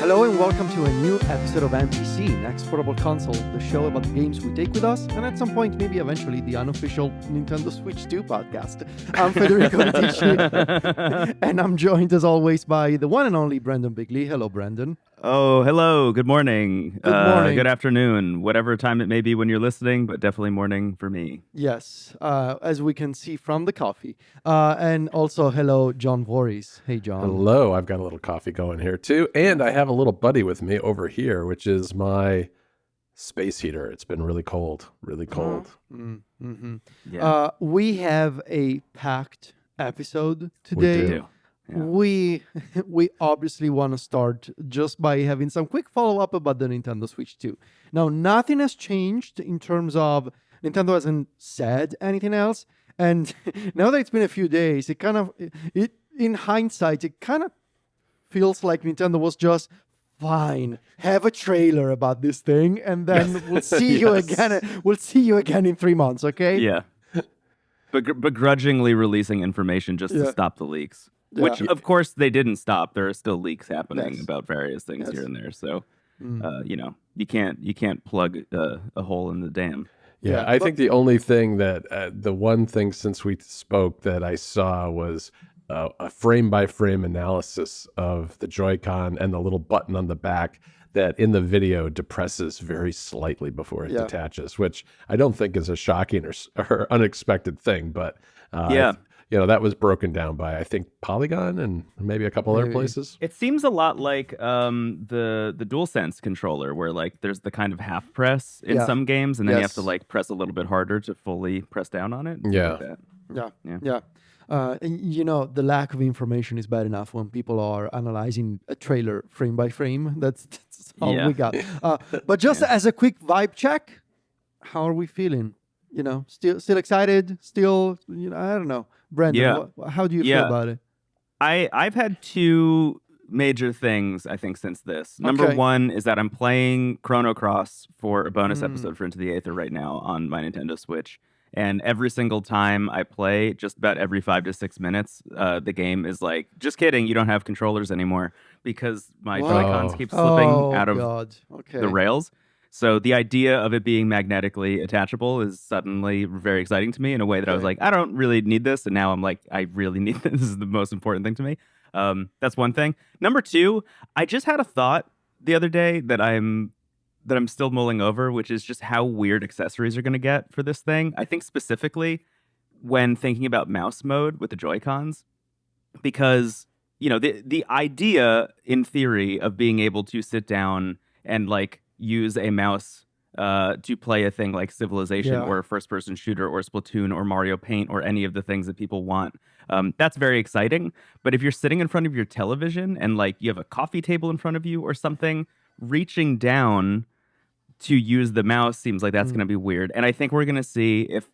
Hello and welcome to a new episode of NPC, Next Portable Console, the show about the games we take with us, and at some point, maybe eventually, the unofficial Nintendo Switch 2 podcast. I'm Federico Vitici, and I'm joined as always by the one and only Brandon Bigley. Hello, Brandon. Oh, hello. Good morning. Good morning. Good afternoon. Whatever time it may be when you're listening, but definitely morning for me. Yes, as we can see from the coffee. And also, hello, John Voorhees. Hey, John. Hello. I've got a little coffee going here, too. And I have a little buddy with me over here, which is my space heater. It's been really cold, really cold. Mm-hmm. Yeah. We have a packed episode today. We do. Yeah. We obviously want to start just by having some quick follow-up about the Nintendo Switch 2. Now, nothing has changed in terms of Nintendo hasn't said anything else. And now that it's been a few days, in hindsight, it kind of feels like Nintendo was just, fine, have a trailer about this thing, and then we'll see you again. We'll see you again in 3 months, okay? Yeah. Begrudgingly releasing information just to stop the leaks. Yeah. Which, of course, they didn't stop. There are still leaks happening Yes. about various things Yes. here and there. So, you can't plug a hole in the dam. Yeah, I think the only thing that, the one thing since we spoke that I saw was a frame-by-frame analysis of the Joy-Con and the little button on the back that in the video depresses very slightly before it detaches, which I don't think is a shocking or unexpected thing, but that was broken down by, I think, Polygon and maybe a couple other places. It seems a lot like the DualSense controller, where like there's the kind of half press in some games, and then you have to like press a little bit harder to fully press down on it. Yeah. Like that. Yeah. The lack of information is bad enough when people are analyzing a trailer frame by frame. That's all we got. But just as a quick vibe check, how are we feeling? Still excited? Still, I don't know. Brandon, how do you feel about it? I've had two major things, I think, since this. Number one is that I'm playing Chrono Cross for a bonus episode for Into the Aether right now on my Nintendo Switch. And every single time I play, just about every 5 to 6 minutes, the game is like, just kidding, you don't have controllers anymore, because my Joy-Cons keep slipping out of the rails. So the idea of it being magnetically attachable is suddenly very exciting to me in a way that I was like, I don't really need this. And now I'm like, I really need this. This is the most important thing to me. That's one thing. Number two, I just had a thought the other day that I'm still mulling over, which is just how weird accessories are going to get for this thing. I think specifically when thinking about mouse mode with the Joy-Cons, because, the idea in theory of being able to sit down and like use a mouse to play a thing like Civilization or a first-person shooter or Splatoon or Mario Paint or any of the things that people want, that's very exciting. But if you're sitting in front of your television and like you have a coffee table in front of you or something, reaching down to use the mouse seems like that's going to be weird. And I think we're going to see, if,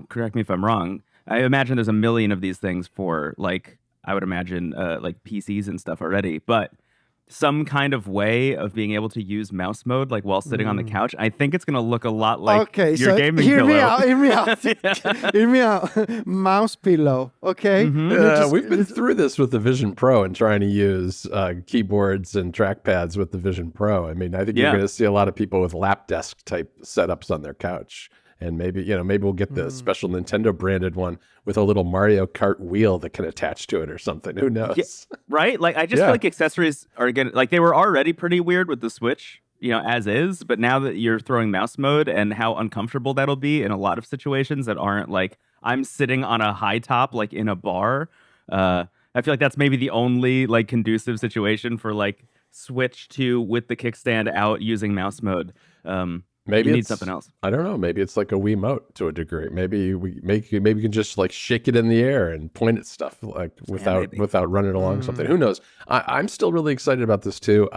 correct me if I'm wrong, I imagine there's a million of these things for, like, I would imagine, like PCs and stuff already. But some kind of way of being able to use mouse mode, like while sitting on the couch, I think it's going to look a lot like your gaming pillow. Hear me out. Mouse pillow, okay? We've been through this with the Vision Pro and trying to use keyboards and trackpads with the Vision Pro. I mean, I think you're going to see a lot of people with lap desk type setups on their couch. And maybe we'll get the special Nintendo branded one with a little Mario Kart wheel that can attach to it or something. Who knows? Yeah, right? Like, I just feel like accessories are going to, like, they were already pretty weird with the Switch, as is. But now that you're throwing mouse mode and how uncomfortable that'll be in a lot of situations that aren't like, I'm sitting on a high top, like in a bar. I feel like that's maybe the only like conducive situation for like Switch 2 with the kickstand out using mouse mode. Maybe you need something else. I don't know. Maybe it's like a Wiimote to a degree. Maybe maybe you can just like shake it in the air and point at stuff like without running along something. Who knows? I'm still really excited about this too.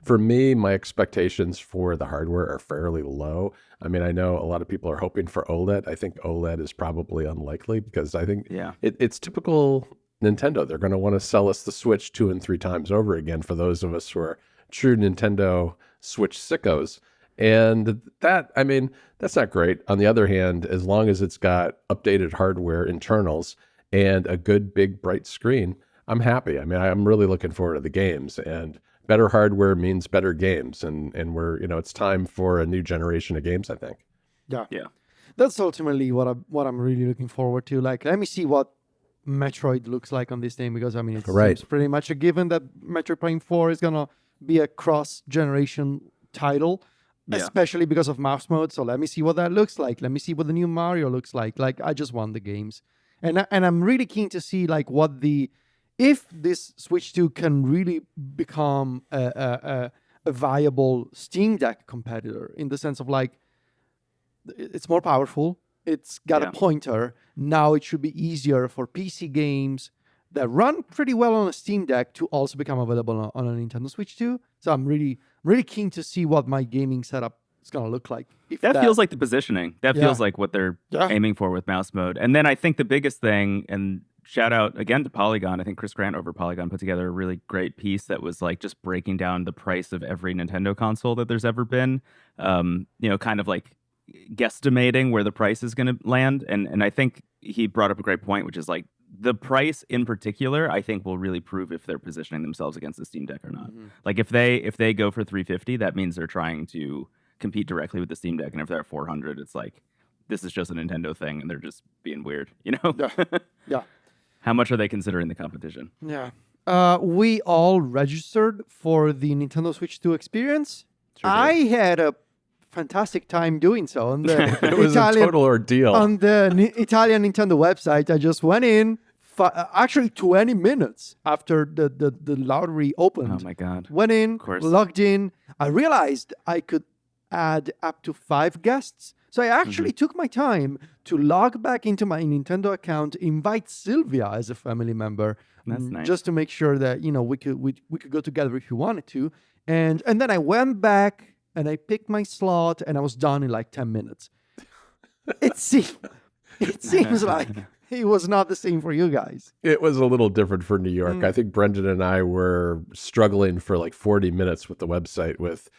For me, my expectations for the hardware are fairly low. I mean, I know a lot of people are hoping for OLED. I think OLED is probably unlikely because I think it's typical Nintendo. They're going to want to sell us the Switch 2 and 3 times over again for those of us who are true Nintendo Switch sickos. And that, I mean, that's not great. On the other hand, as long as it's got updated hardware internals and a good, big, bright screen, I'm happy. I mean, I'm really looking forward to the games. And better hardware means better games, and we're it's time for a new generation of games, I think. Yeah. Yeah. That's ultimately what I'm really looking forward to. Like, let me see what Metroid looks like on this thing, because I mean, it seems pretty much a given that Metroid Prime 4 is gonna be a cross-generation title, especially because of mouse mode. So let me see what that looks like. Let me see what the new Mario looks like. Like, I just want the games, and I'm really keen to see like if this Switch 2 can really become a viable Steam Deck competitor, in the sense of like, it's more powerful. It's got a pointer. Now it should be easier for PC games that run pretty well on a Steam Deck to also become available on a Nintendo Switch 2. So I'm really, really keen to see what my gaming setup is going to look like. That feels like the positioning. That feels like what they're aiming for with mouse mode. And then I think the biggest thing, and shout out again to Polygon. I think Chris Grant over Polygon put together a really great piece that was like just breaking down the price of every Nintendo console that there's ever been. Kind of like guesstimating where the price is going to land. And I think he brought up a great point, which is like the price in particular, I think will really prove if they're positioning themselves against the Steam Deck or not. Mm-hmm. Like if they go for $350, that means they're trying to compete directly with the Steam Deck. And if they're at $400, it's like, this is just a Nintendo thing and they're just being weird, Yeah. How much are they considering the competition? Yeah. We all registered for the Nintendo Switch 2 experience. Sure I had a fantastic time doing so. On the it was a total ordeal. On the Italian Nintendo website, I just went in, actually 20 minutes after the lottery opened. Oh my God. Went in, logged in. I realized I could add up to 5 guests. So I actually took my time to log back into my Nintendo account, invite Sylvia as a family member. That's nice. Just to make sure that, we could go together if you wanted to. And then I went back and I picked my slot and I was done in like 10 minutes. It seems like it was not the same for you guys. It was a little different for New York. I think Brendan and I were struggling for like 40 minutes with the website with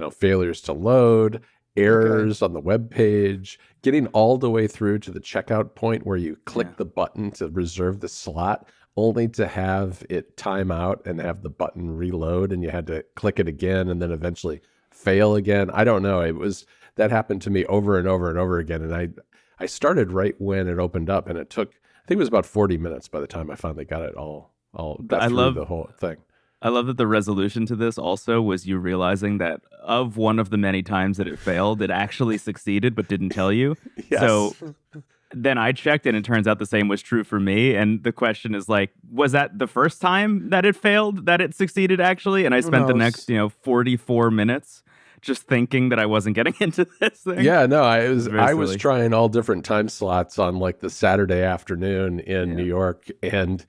failures to load, errors on the web page, getting all the way through to the checkout point where you click the button to reserve the slot, only to have it time out and have the button reload, and you had to click it again and then eventually fail again. I don't know. That happened to me over and over and over again. And I started right when it opened up, and it took, I think it was about 40 minutes by the time I finally got it all got through the whole thing. I love that the resolution to this also was you realizing that of one of the many times that it failed, it actually succeeded but didn't tell you. Yes. So then I checked and it turns out the same was true for me. And the question is like, was that the first time that it failed, that it succeeded actually? And I spent the next, 44 minutes just thinking that I wasn't getting into this thing. Yeah, no, I was trying all different time slots on like the Saturday afternoon in New York, and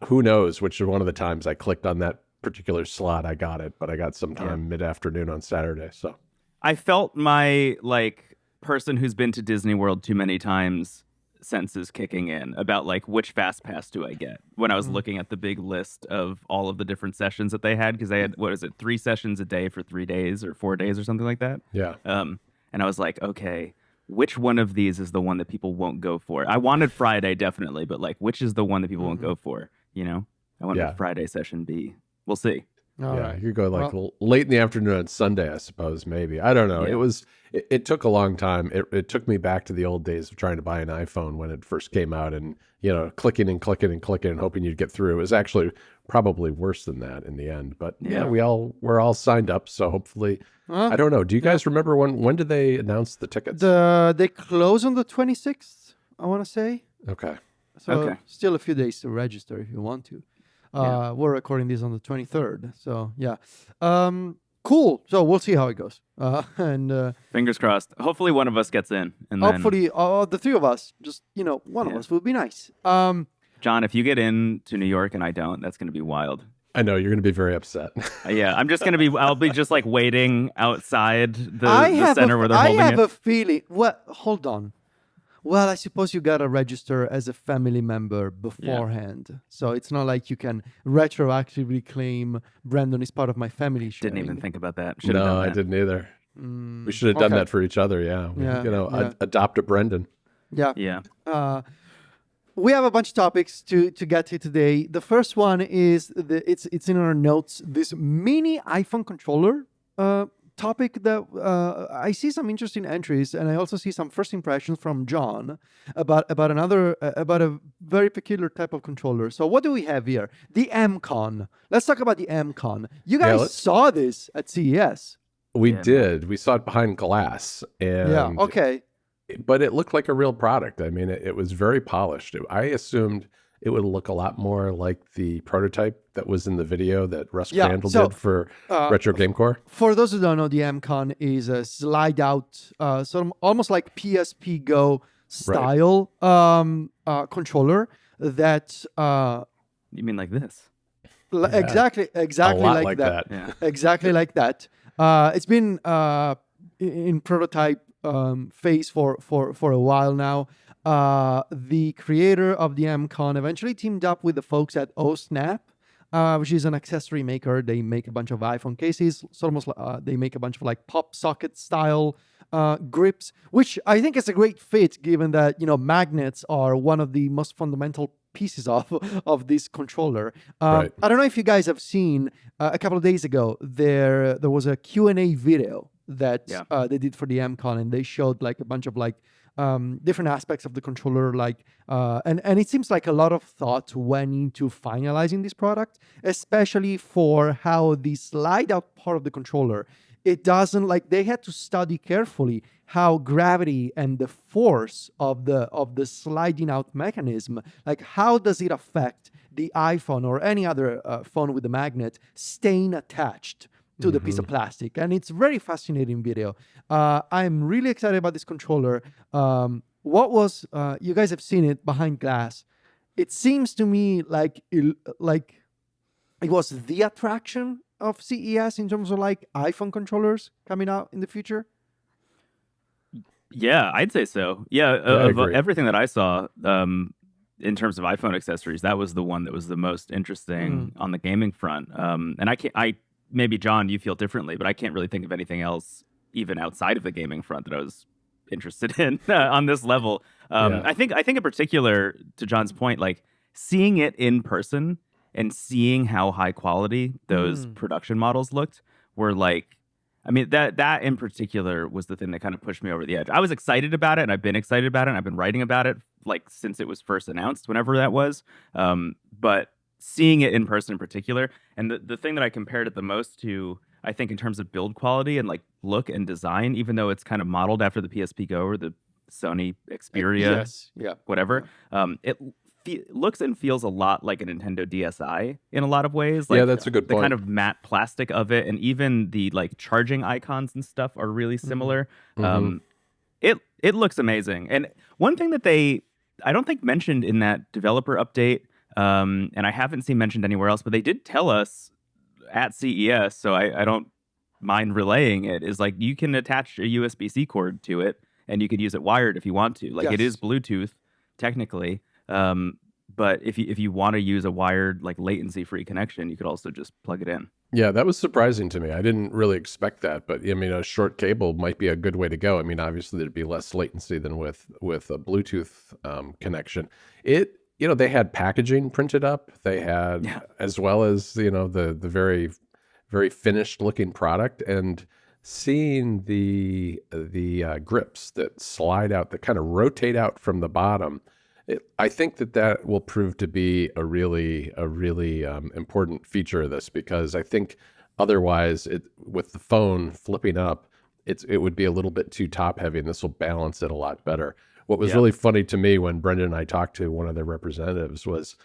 who knows which one of the times I clicked on that particular slot I got it, but I got some time mid-afternoon on Saturday. So I felt my like person who's been to Disney World too many times senses kicking in about like which fast pass do I get when I was looking at the big list of all of the different sessions that they had, because they had 3 sessions a day for 3 days or 4 days or something like that. Yeah. And I was like, okay, which one of these is the one that people won't go for? I wanted Friday definitely, but like which is the one that people won't go for? I want a Friday session B. We'll see. You could go like late in the afternoon on Sunday, I suppose, maybe. I don't know. Yeah. It took a long time. It took me back to the old days of trying to buy an iPhone when it first came out, and clicking and clicking and clicking and hoping you'd get through. It was actually probably worse than that in the end. But we're all signed up, so hopefully. I don't know. Do you guys remember when did they announce the tickets? They close on the 26th, I want to say. Okay. So still a few days to register if you want to. We're recording this on the 23rd. So, yeah. Cool. So we'll see how it goes. And fingers crossed. Hopefully one of us gets in. And hopefully the 3 of us, just, one of us would be nice. John, if you get into New York and I don't, that's going to be wild. I know, you're going to be very upset. I'm just going to I'll be just like waiting outside the center where they're holding it. I have a feeling. Well, hold on. Well, I suppose you got to register as a family member beforehand. Yeah. So it's not like you can retroactively claim Brandon is part of my family sharing. Didn't even think about that. I didn't either. We should have done that for each other, adopt a Brendan. Yeah. Yeah. we have a bunch of topics to get to today. The first one is it's in our notes. This mini iPhone controller topic that I see some interesting entries, and I also see some first impressions from John about a very peculiar type of controller. So what do we have here? The MCon. Let's talk about the MCon. You guys saw this at CES. We did. We saw it behind glass. And okay. But it looked like a real product. I mean, it was very polished. I assumed it would look a lot more like the prototype that was in the video that Russ Crandall did for Retro Game Core. For those who don't know, the MCon is a slide out, sort of almost like PSP Go style controller that... you mean like this? Exactly like that. Yeah. Exactly like that. It's been in prototype phase for a while now. The creator of the MCon eventually teamed up with the folks at OSnap, which is an accessory maker. They make a bunch of iPhone cases. It's almost they make a bunch of like pop socket style grips, which I think is a great fit given that magnets are one of the most fundamental pieces of this controller. I don't know if you guys have seen a couple of days ago there was a Q&A video that they did for the MCon, and they showed like a bunch of like different aspects of the controller, like and it seems like a lot of thought went into finalizing this product, especially for how the slide out part of the controller, it doesn't, like, they had to study carefully how gravity and the force of the sliding out mechanism, like how does it affect the iPhone or any other phone with a magnet staying attached to the piece of plastic. And it's very fascinating video. I'm really excited about this controller. What was you guys have seen it behind glass? It seems to me like it was the attraction of CES in terms of like iPhone controllers coming out in the future. Yeah, I'd say so. Yeah, of everything that I saw in terms of iPhone accessories, that was the one that was the most interesting on the gaming front. And maybe John, you feel differently, but I can't really think of anything else, even outside of the gaming front, that I was interested in on this level. I think in particular, to John's point, like seeing it in person and seeing how high quality those production models looked were like, I mean, that in particular was the thing that kind of pushed me over the edge. I was excited about it, and I've been excited about it, and I've been writing about it like since it was first announced, whenever that was. But seeing it in person in particular, and the thing that I compared it the most to, I think, in terms of build quality and like look and design, even though it's kind of modeled after the PSP Go or the Sony Xperia, whatever, it looks and feels a lot like a Nintendo DSi in a lot of ways. Like, that's a good point. The kind of matte plastic of it, and even the like charging icons and stuff are really similar. It looks amazing. And one thing that I don't think mentioned in that developer update, and I haven't seen mentioned anywhere else, but they did tell us at CES, so I don't mind relaying it, is like you can attach a USB-C cord to it, and you could use it wired if you want to. Like it is Bluetooth technically, but if you want to use a wired, like latency-free connection, you could also just plug it in. Yeah, that was surprising to me. I didn't really expect that, but I mean, a short cable might be a good way to go. I mean, obviously there'd be less latency than with a Bluetooth connection. They had packaging printed up. They had, as well as, the very, very finished looking product, and seeing the grips that slide out, that kind of rotate out from the bottom. I think that will prove to be a really important feature of this, because I think otherwise with the phone flipping up, it would be a little bit too top heavy, and this will balance it a lot better. What was really funny to me when Brendan and I talked to one of their representatives was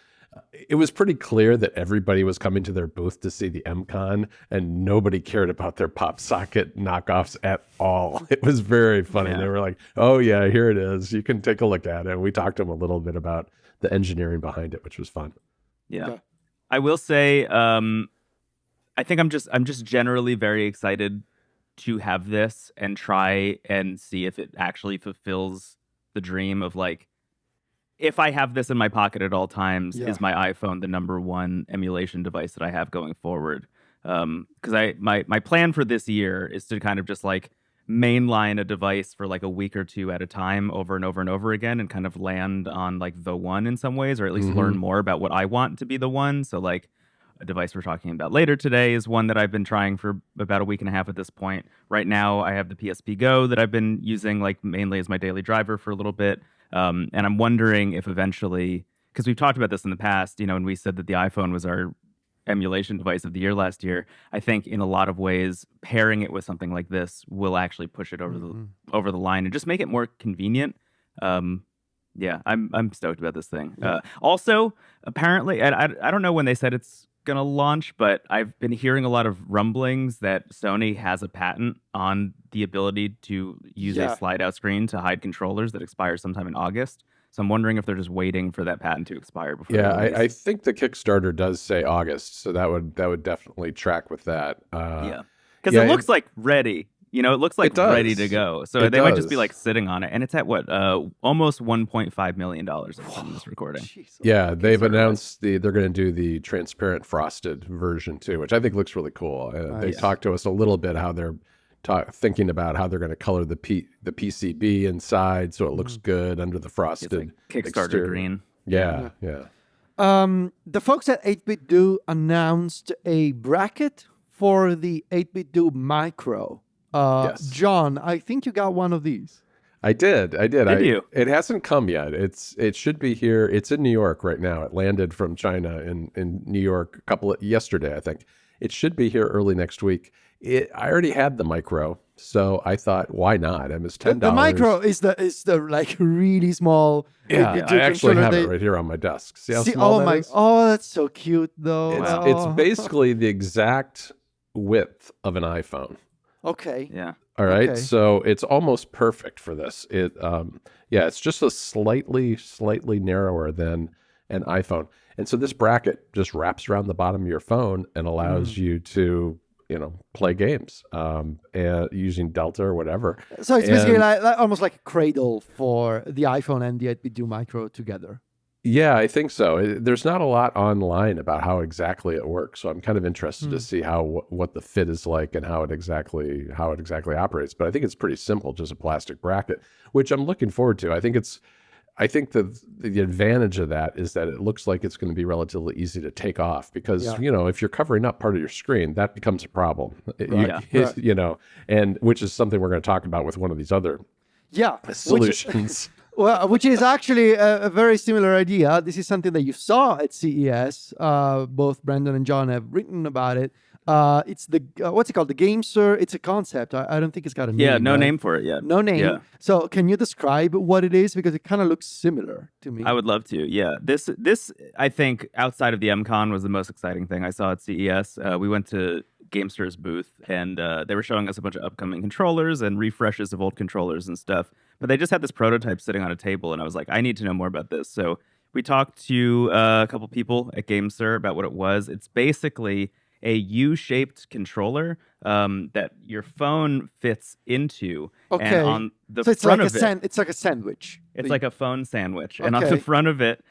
it was pretty clear that everybody was coming to their booth to see the MCon, and nobody cared about their pop socket knockoffs at all. It was very funny. They were like, oh yeah, here it is. You can take a look at it. We talked to them a little bit about the engineering behind it, which was fun. Yeah. I will say, I think I'm just generally very excited to have this and try and see if it actually fulfills the dream of, like, if I have this in my pocket at all times, is my iPhone the number one emulation device that I have going forward? Because my plan for this year is to kind of just like mainline a device for like a week or two at a time over and over and over again and kind of land on like the one in some ways, or at least learn more about what I want to be the one. So like a device we're talking about later today is one that I've been trying for about a week and a half at this point. Right now, I have the PSP Go that I've been using like mainly as my daily driver for a little bit. And I'm wondering if eventually, because we've talked about this in the past, you know, and we said that the iPhone was our emulation device of the year last year. I think in a lot of ways, pairing it with something like this will actually push it over the line and just make it more convenient. Yeah, I'm stoked about this thing. Also, apparently, I don't know when they said it's gonna launch, but I've been hearing a lot of rumblings that Sony has a patent on the ability to use a slide out screen to hide controllers that expires sometime in August. So I'm wondering if they're just waiting for that patent to expire before. Yeah, I think the Kickstarter does say August, so that would definitely track with that. Because it looks like ready. You know, it looks like ready to go. So they might just be like sitting on it. And it's at what? Almost $1.5 million at the time of this recording. Yeah, they've announced they're going to do the transparent frosted version too, which I think looks really cool. They talked to us a little bit how they're thinking about how they're going to color the PCB inside so it looks good under the frosted like Kickstarter exterior. green. Yeah. The folks at 8BitDo announced a bracket for the 8BitDo Micro. John, I think you got one of these. I did. Did you? It hasn't come yet. It should be here. It's in New York right now. It landed from China in New York yesterday, I think. It should be here early next week. I already had the Micro, so I thought, why not? It's $10. The Micro is the like really small. Yeah, I actually have it right here on my desk. See how small that is? Oh, that's so cute, though. It's basically the exact width of an iPhone. Okay. Yeah. All right. Okay. So it's almost perfect for this. It's just a slightly narrower than an iPhone. And so this bracket just wraps around the bottom of your phone and allows you to, play games and using Delta or whatever. So it's basically like almost like a cradle for the iPhone and the 8BitDo Micro together. Yeah, I think so. There's not a lot online about how exactly it works, so I'm kind of interested to see what the fit is like and how it exactly operates. But I think it's pretty simple, just a plastic bracket, which I'm looking forward to. I think the advantage of that is that it looks like it's going to be relatively easy to take off because if you're covering up part of your screen, that becomes a problem. And which is something we're going to talk about with one of these other solutions. Which is actually a very similar idea. This is something that you saw at CES. Both Brandon and John have written about it. It's the what's it called? The GamSir. It's a concept. I don't think it's got a name. Yeah, no name for it yet. No name. Yeah. So can you describe what it is? Because it kind of looks similar to me. I would love to. Yeah. This I think outside of the MCon was the most exciting thing I saw at CES. We went to GamSir's booth and they were showing us a bunch of upcoming controllers and refreshes of old controllers and stuff. But they just had this prototype sitting on a table, and I was like, I need to know more about this. So we talked to a couple people at GamSir about what it was. It's basically a U-shaped controller that your phone fits into. Okay. And on the so it's front like of it, it's like a sandwich. it's like a phone sandwich. And on the front of it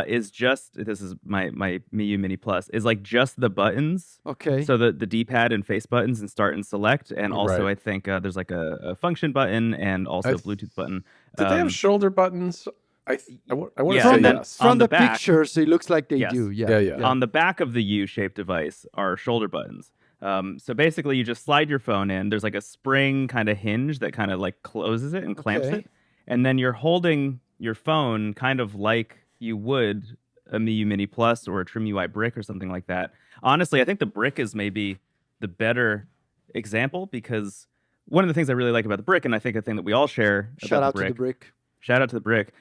is just, this is my Miyoo Mini Plus, is like just the buttons. Okay. So the D-pad and face buttons and start and select. And also I think there's like a function button and also a Bluetooth button. Did they have shoulder buttons? I want to Yeah, say and then yes. From on the the back- pictures, it looks like they Yes. do. Yeah. On the back of the U-shaped device are shoulder buttons. So basically, you just slide your phone in. There's like a spring kind of hinge that kind of like closes it and clamps it. And then you're holding your phone kind of like you would a Miyoo Mini Plus or a Trim UI brick or something like that. Honestly, I think the brick is maybe the better example because one of the things I really like about the brick, and I think a thing that we all share Shout about out to the brick. shout out to the brick,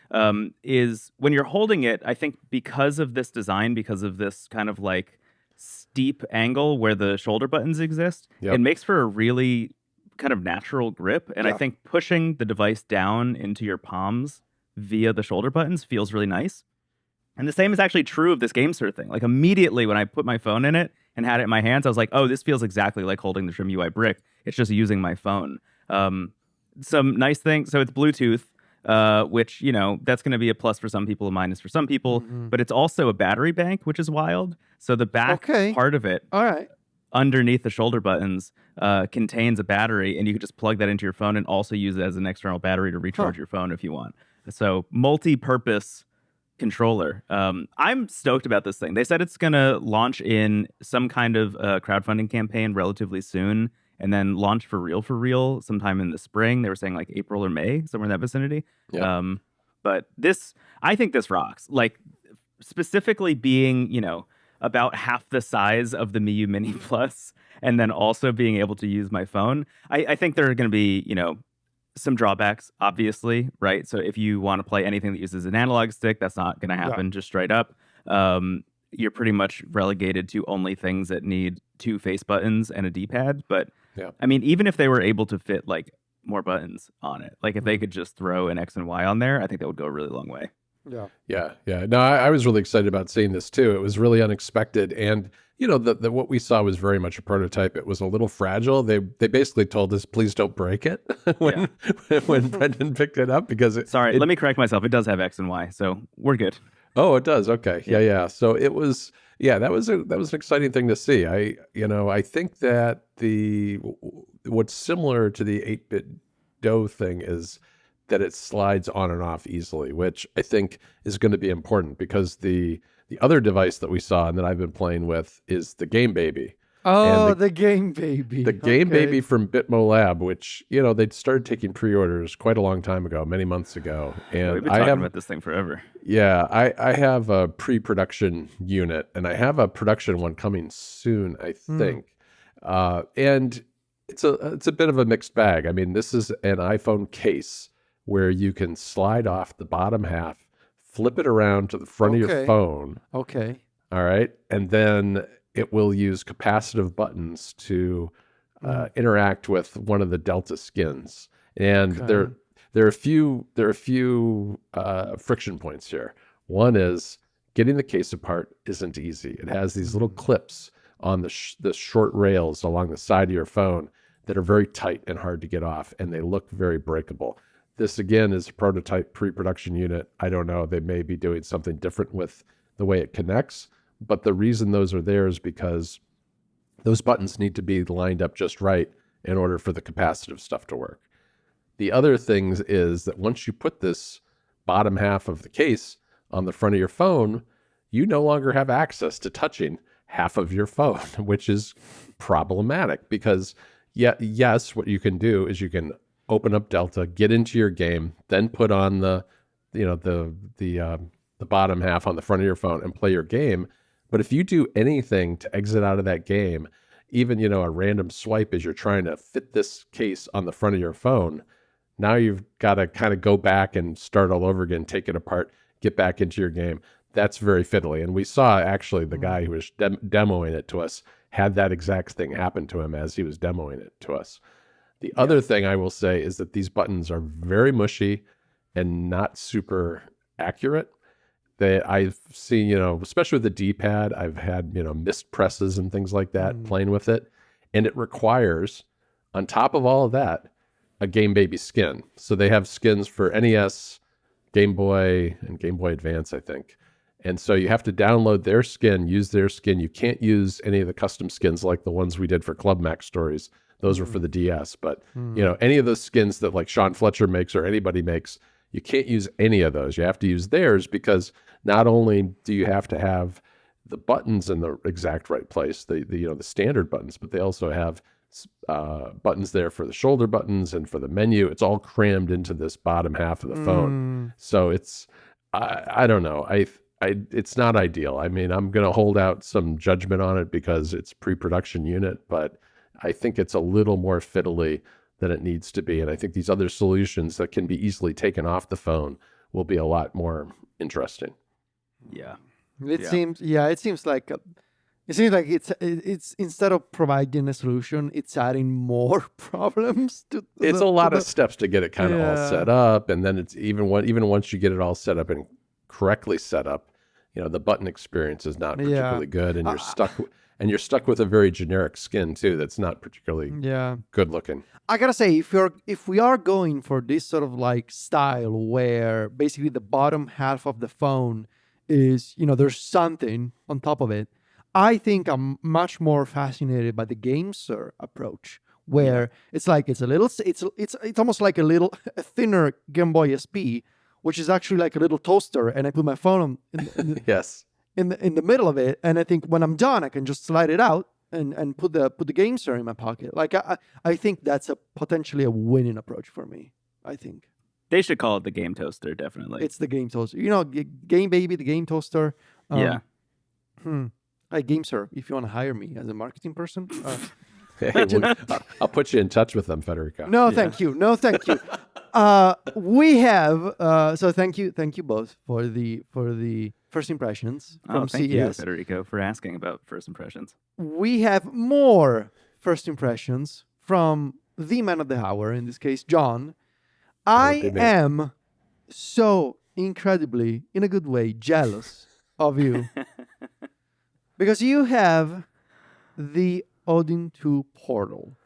is when you're holding it, I think because of this design, because of this kind of like steep angle where the shoulder buttons exist, it makes for a really kind of natural grip. And I think pushing the device down into your palms via the shoulder buttons feels really nice. And the same is actually true of this GamSir thing. Like immediately when I put my phone in it and had it in my hands, I was like, oh, this feels exactly like holding the Trim UI brick. It's just using my phone. Some nice things. So it's Bluetooth, which, that's going to be a plus for some people, a minus for some people. But it's also a battery bank, which is wild. So the back part of it, all right, underneath the shoulder buttons contains a battery, and you can just plug that into your phone and also use it as an external battery to recharge your phone if you want. So multi-purpose controller. I'm stoked about this thing. They said it's going to launch in some kind of crowdfunding campaign relatively soon, and then launch for real sometime in the spring. They were saying like April or May, somewhere in that vicinity. Yeah. But I think this rocks. Like, specifically being, about half the size of the Miyoo Mini Plus, and then also being able to use my phone. I think there are going to be, some drawbacks, obviously, right? So if you want to play anything that uses an analog stick, that's not going to happen just straight up. You're pretty much relegated to only things that need 2 face buttons and a D-pad. But I mean, even if they were able to fit like more buttons on it, like if they could just throw an X and Y on there, I think that would go a really long way. Yeah. No, I was really excited about seeing this too. It was really unexpected, and what we saw was very much a prototype. It was a little fragile. They basically told us, please don't break it when Brendan picked it up, because let me correct myself. It does have X and Y, so we're good. Oh, it does. Okay. Yeah. So it was. Yeah, that was an exciting thing to see. I think that what's similar to the 8-bit dough thing is that it slides on and off easily, which I think is going to be important, because the other device that we saw and that I've been playing with is the Game Baby. Oh, the Game Baby. The Game Baby from Bitmo Lab, which, they'd started taking pre-orders quite a long time ago, many months ago. And we've been talking about this thing forever. Yeah, I have a pre-production unit, and I have a production one coming soon, I think. And it's a bit of a mixed bag. I mean, this is an iPhone case where you can slide off the bottom half, flip it around to the front of your phone. Okay. All right. And then it will use capacitive buttons to interact with one of the Delta skins. And there are a few friction points here. One is getting the case apart isn't easy. It has these little clips on the short rails along the side of your phone that are very tight and hard to get off, and they look very breakable. This, again, is a prototype pre-production unit. I don't know. They may be doing something different with the way it connects, but the reason those are there is because those buttons need to be lined up just right in order for the capacitive stuff to work. The other thing is that once you put this bottom half of the case on the front of your phone, you no longer have access to touching half of your phone, which is problematic, because yes, what you can do is you can open up Delta, get into your game, then put on the bottom half on the front of your phone and play your game. But if you do anything to exit out of that game, even a random swipe as you're trying to fit this case on the front of your phone, now you've got to kind of go back and start all over again, take it apart, get back into your game. That's very fiddly. And we saw actually the guy who was demoing it to us had that exact thing happen to him as he was demoing it to us. The other thing I will say is that these buttons are very mushy and not super accurate. I've seen, especially with the D-pad, I've had, missed presses and things like that playing with it. And it requires, on top of all of that, a Game Baby skin. So they have skins for NES, Game Boy, and Game Boy Advance, I think. And so you have to download their skin, use their skin. You can't use any of the custom skins like the ones we did for Club Mac Stories. Those were for the DS. But, any of those skins that like Sean Fletcher makes or anybody makes, you can't use any of those. You have to use theirs, because not only do you have to have the buttons in the exact right place, the standard buttons, but they also have buttons there for the shoulder buttons and for the menu. It's all crammed into this bottom half of the phone. So it's, I don't know. It's not ideal. I mean, I'm going to hold out some judgment on it because it's pre-production unit, but I think it's a little more fiddly than it needs to be. And I think these other solutions that can be easily taken off the phone will be a lot more interesting. Yeah. It seems like it's instead of providing a solution, it's adding more problems to it's a lot of steps to get it kind of all set up, and then it's even once you get it all set up and correctly set up, the button experience is not particularly good, and you're stuck with a very generic skin too that's not particularly good looking. I gotta say, if we are going for this sort of like style where basically the bottom half of the phone is, there's something on top of it, I think I'm much more fascinated by the GamSir approach, where it's like it's almost like a thinner Game Boy SP, which is actually like a little toaster, and I put my phone Yes. in the middle of it, and I think when I'm done, I can just slide it out and put the GamSir in my pocket. Like I think that's potentially a winning approach for me. I think They should call it the game toaster, definitely. it's the game toaster. Game Baby, the game toaster. Yeah. Hey, GamSir, if you want to hire me as a marketing person. Hey, I'll put you in touch with them, Federico. No, thank you. No, thank you. We have so thank you both for the first impressions from Thank CES. you, Federico, for asking about first impressions. We have more first impressions from the man of the hour, in this case, John. I am so incredibly, in a good way, jealous of you because you have the Odin2 Portal.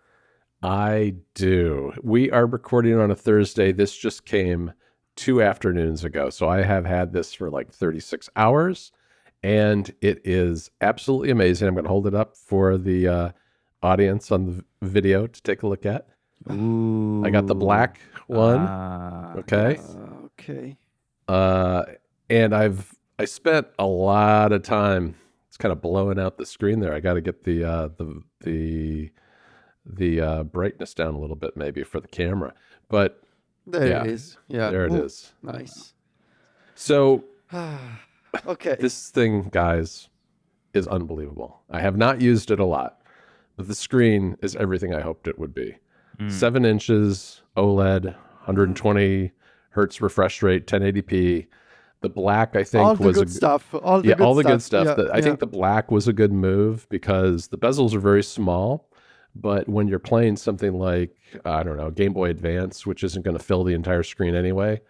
I do. We are recording on a Thursday. This just came 2 afternoons ago. So I have had this for like 36 hours, and it is absolutely amazing. I'm going to hold it up for the audience on the video to take a look at. Ooh. I got the black one. Okay. Okay. And I spent a lot of time. It's kind of blowing out the screen there. I got to get the brightness down a little bit maybe for the camera, but There it is. Yeah. there it is. Nice. So Okay. this thing, guys, is unbelievable. I have not used it a lot, but the screen is everything I hoped it would be. 7 inches OLED, 120 hertz refresh rate, 1080p. The black, I think, all the was good stuff. All the good stuff. Yeah, I think the black was a good move because the bezels are very small. But when you're playing something like, I don't know, Game Boy Advance, which isn't going to fill the entire screen anyway,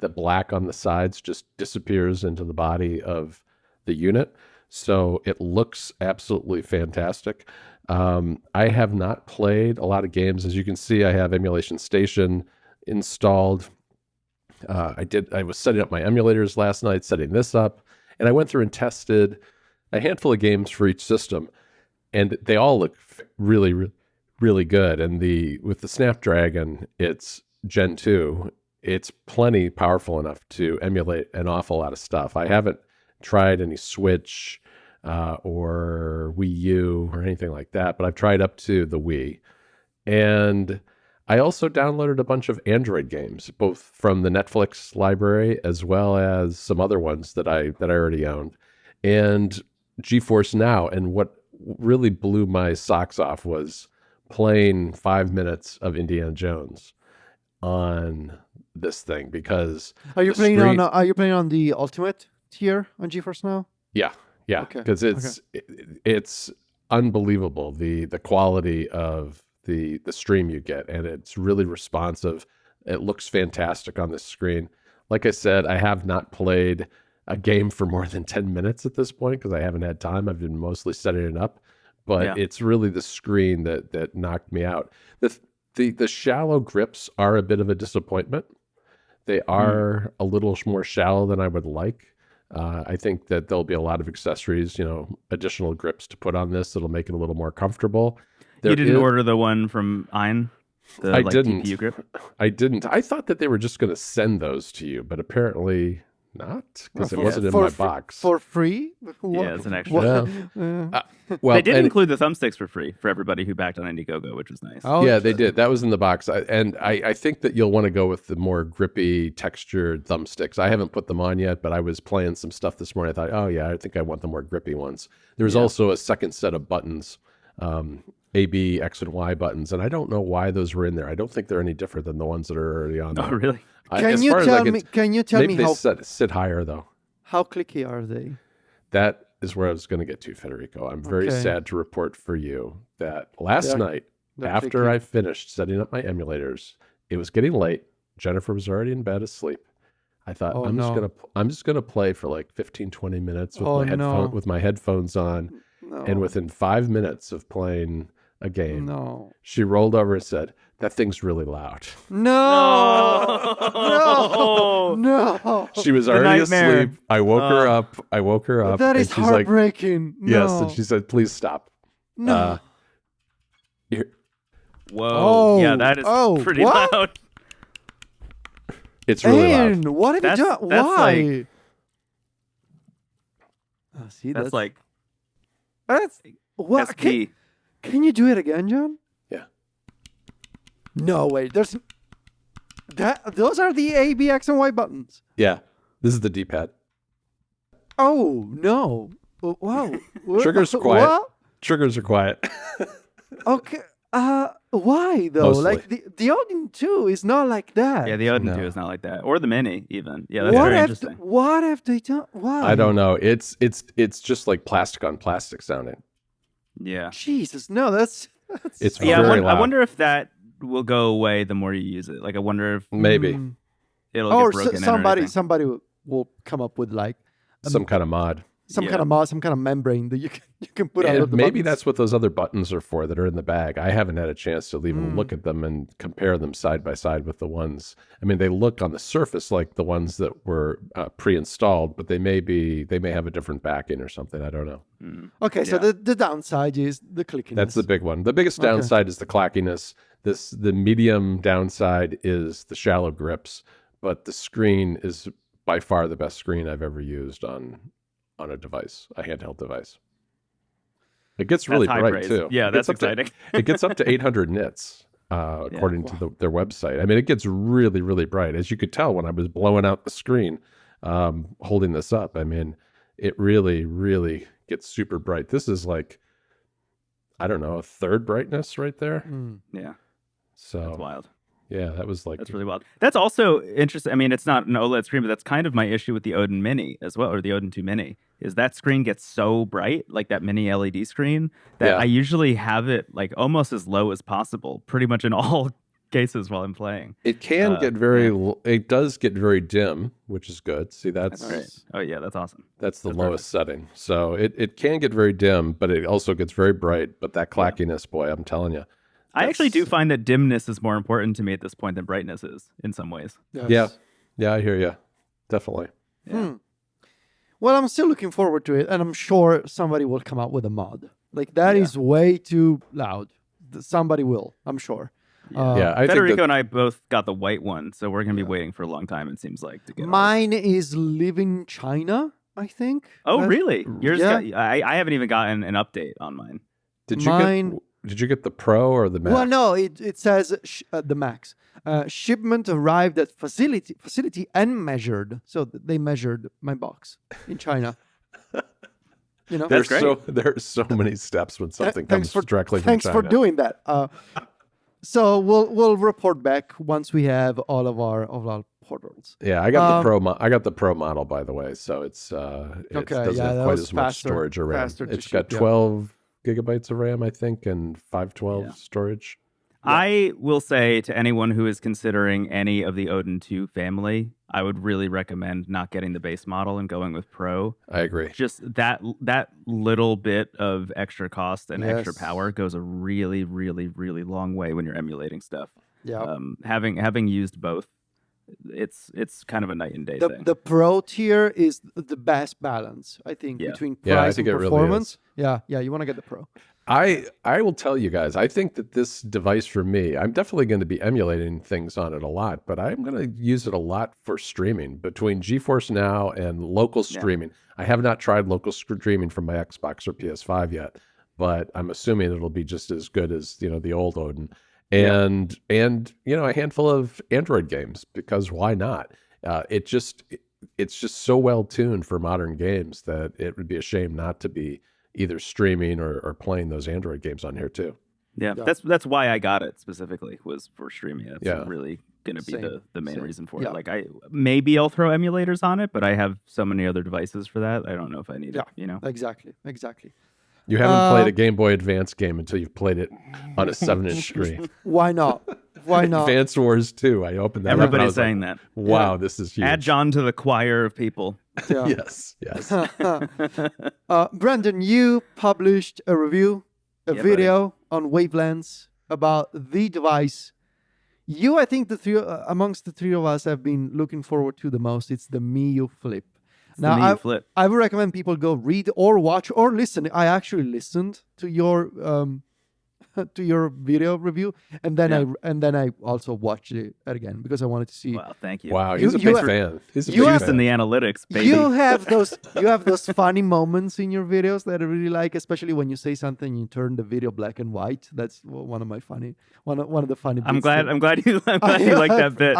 the black on the sides just disappears into the body of the unit. So it looks absolutely fantastic. I have not played a lot of games. As you can see, I have Emulation Station installed. I was setting up my emulators last night, setting this up, and I went through and tested a handful of games for each system, and they all look really, really, really good. And with the Snapdragon, it's Gen 2. It's plenty powerful enough to emulate an awful lot of stuff. I haven't tried any Switch or Wii U or anything like that, but I've tried up to the Wii. And I also downloaded a bunch of Android games, both from the Netflix library as well as some other ones that I already owned, and GeForce Now. And what really blew my socks off was playing 5 minutes of Indiana Jones on this thing because Are you playing on the Ultimate tier on GeForce Now? Yeah, because it's unbelievable the quality of the stream you get, and it's really responsive. It looks fantastic on this screen. Like I said, I have not played a game for more than 10 minutes at this point because I haven't had time. I've been mostly setting it up, but it's really the screen that knocked me out. The shallow grips are a bit of a disappointment. They are a little more shallow than I would like. I think that there'll be a lot of accessories, additional grips to put on this that'll make it a little more comfortable. You didn't order the one from Ayn? I didn't. TPU grip? I didn't. I thought that they were just going to send those to you, but apparently not, because it wasn't in my box. For free? Yeah, it's an extra. Well, they did include the thumbsticks for free for everybody who backed on Indiegogo, which was nice. Oh, yeah, they did. That was in the box. I think that you'll want to go with the more grippy, textured thumbsticks. I haven't put them on yet, but I was playing some stuff this morning. I thought, oh, yeah, I think I want the more grippy ones. There's also a second set of buttons, A, B, X, and Y buttons, and I don't know why those were in there. I don't think they're any different than the ones that are already on there. Oh, really? Can you tell me how sit higher though? How clicky are they? That is where I was going to get to, Federico. I'm very sad to report for you that last night, after I finished setting up my emulators, it was getting late. Jennifer was already in bed asleep. I thought I'm just gonna play for like 15, 20 minutes with with my headphones on, and within 5 minutes of playing a game. No. She rolled over and said, "That thing's really loud." No. No. No. She was already nightmare. asleep. I woke her up. That is and she's like, heartbreaking. yes. No. And she said, "Please stop." No. Here- Whoa. Oh, Yeah, that is pretty what? loud. It's really loud. Ayn, what have you That's- done? that's Why? See, That's like that's what? SP. Can you do it again, John? Yeah. No way. There's that. Those are the A, B, X, and Y buttons. Yeah. This is the D-pad. Oh no! Wow. Triggers quiet. What? Triggers are quiet. Okay. Why though? Mostly. Like the Odin2 is not like that. Yeah, the Odin 2 No. is not like that, or the Mini even. Yeah, that's what very have interesting. what have they done? Why? I don't know. It's just like plastic on plastic sounding. Yeah. Jesus, no. That's It's Yeah, very I loud. wonder if that will go away the more you use it. Like, I wonder if Maybe it'll Or get broken in or somebody anything. will come up with like some kind of mod. some Yeah. kind of mod, some kind of membrane that you can put on And the maybe buttons. that's what those other buttons are for that are in the bag. I haven't had a chance to even look at them and compare them side by side with the ones. I mean, they look on the surface like the ones that were pre-installed, but they may have a different backing or something. I don't know. Okay, so Yeah. the downside is the clickiness. That's the big one. The biggest downside is the clackiness. The medium downside is the shallow grips, but the screen is by far the best screen I've ever used on a device, a handheld device. It gets really That's high bright praise. too. Yeah, It that's gets up to- exciting. it gets up to 800 nits, according to their website. I mean, it gets really, really bright, as you could tell when I was blowing out the screen, holding this up. I mean, it really, really gets super bright. This is like, I don't know, a third brightness right there. Yeah, So that's wild. yeah, that was like That's really wild. That's also interesting. I mean, it's not an OLED screen, but that's kind of my issue with the Odin Mini as well, or the Odin 2 Mini, is that screen gets so bright, like that mini LED screen, that Yeah. I usually have it like almost as low as possible, pretty much in all cases while I'm playing. it can get it does get very dim, which is good. See, that's Right. Oh yeah, that's awesome. that's the lowest setting. So it can get very dim, but it also gets very bright. But that clackiness, boy, I'm telling you. I actually do That's- find that dimness is more important to me at this point than brightness is in some ways. Yes. Yeah, I hear you. Definitely. Yeah. Well, I'm still looking forward to it, and I'm sure somebody will come out with a mod. Like that is way too loud. Somebody will, I'm sure. Yeah, I Federico think that, and I both got the white one, so we're gonna be waiting for a long time. It seems like to get ours. Mine is Live in China, I think. Oh, That- really? Yours? Yeah. I haven't even gotten an update on mine. did you get the Pro or the Max? Well, no, it says the Max. Shipment arrived at facility and measured. So they measured my box in China. You know, That's great. There are so many steps when something thanks comes directly from thanks China. for doing that. So we'll report back once we have all of our portals. Yeah, I got the Pro. I got the Pro model, by the way. So it Okay, doesn't yeah, have that quite was as much faster- storage or RAM. faster to It's got ship, yeah. 12 gigabytes of RAM, I think, and 512 storage. I will say to anyone who is considering any of the Odin 2 family, I would really recommend not getting the base model and going with Pro. I agree. Just that little bit of extra cost and extra Yes. power goes a really, really, really long way when you're emulating stuff. Yeah. Having used both, it's kind of a night and day thing. The Pro tier is the best balance, I think, Yeah. between Yeah, I price think and it really performance. is. Yeah, you want to get the Pro. I will tell you guys, I think that this device for me, I'm definitely going to be emulating things on it a lot, but I'm going to use it a lot for streaming between GeForce Now and local streaming. I have not tried local streaming from my Xbox or PS5 yet, but I'm assuming it'll be just as good as, the old Odin. And a handful of Android games, because why not? It's just so well tuned for modern games that it would be a shame not to be either streaming or playing those Android games on here too. Yeah, that's why I got it specifically, was for streaming. That's Yeah. really going to be Same, the main same. reason for Yeah. it. Like maybe I'll throw emulators on it, but I have so many other devices for that. I don't know if I need it, Exactly. You haven't played a Game Boy Advance game until you've played it on a 7-inch screen. Why not? Why not? Advance Wars 2. I opened that up and I Everybody's was like, saying that. wow, this is huge. Add John to the choir of people. Yeah. Yes. Brandon, you published a review, a video on wavelengths about the device I think the three amongst the three of us have been looking forward to the most. It's the Miyoo Flip. Now, Miyoo Flip. I would recommend people go read or watch or listen. I actually listened to your video review, and then I also watched it again because I wanted to see. Wow, thank you. Wow, he's a big fan. He's a big Juice fan. in the analytics, baby. You have those funny moments in your videos that I really like, especially when you say something, you turn the video black and white. That's one of the funny. Bits I'm glad you like that bit.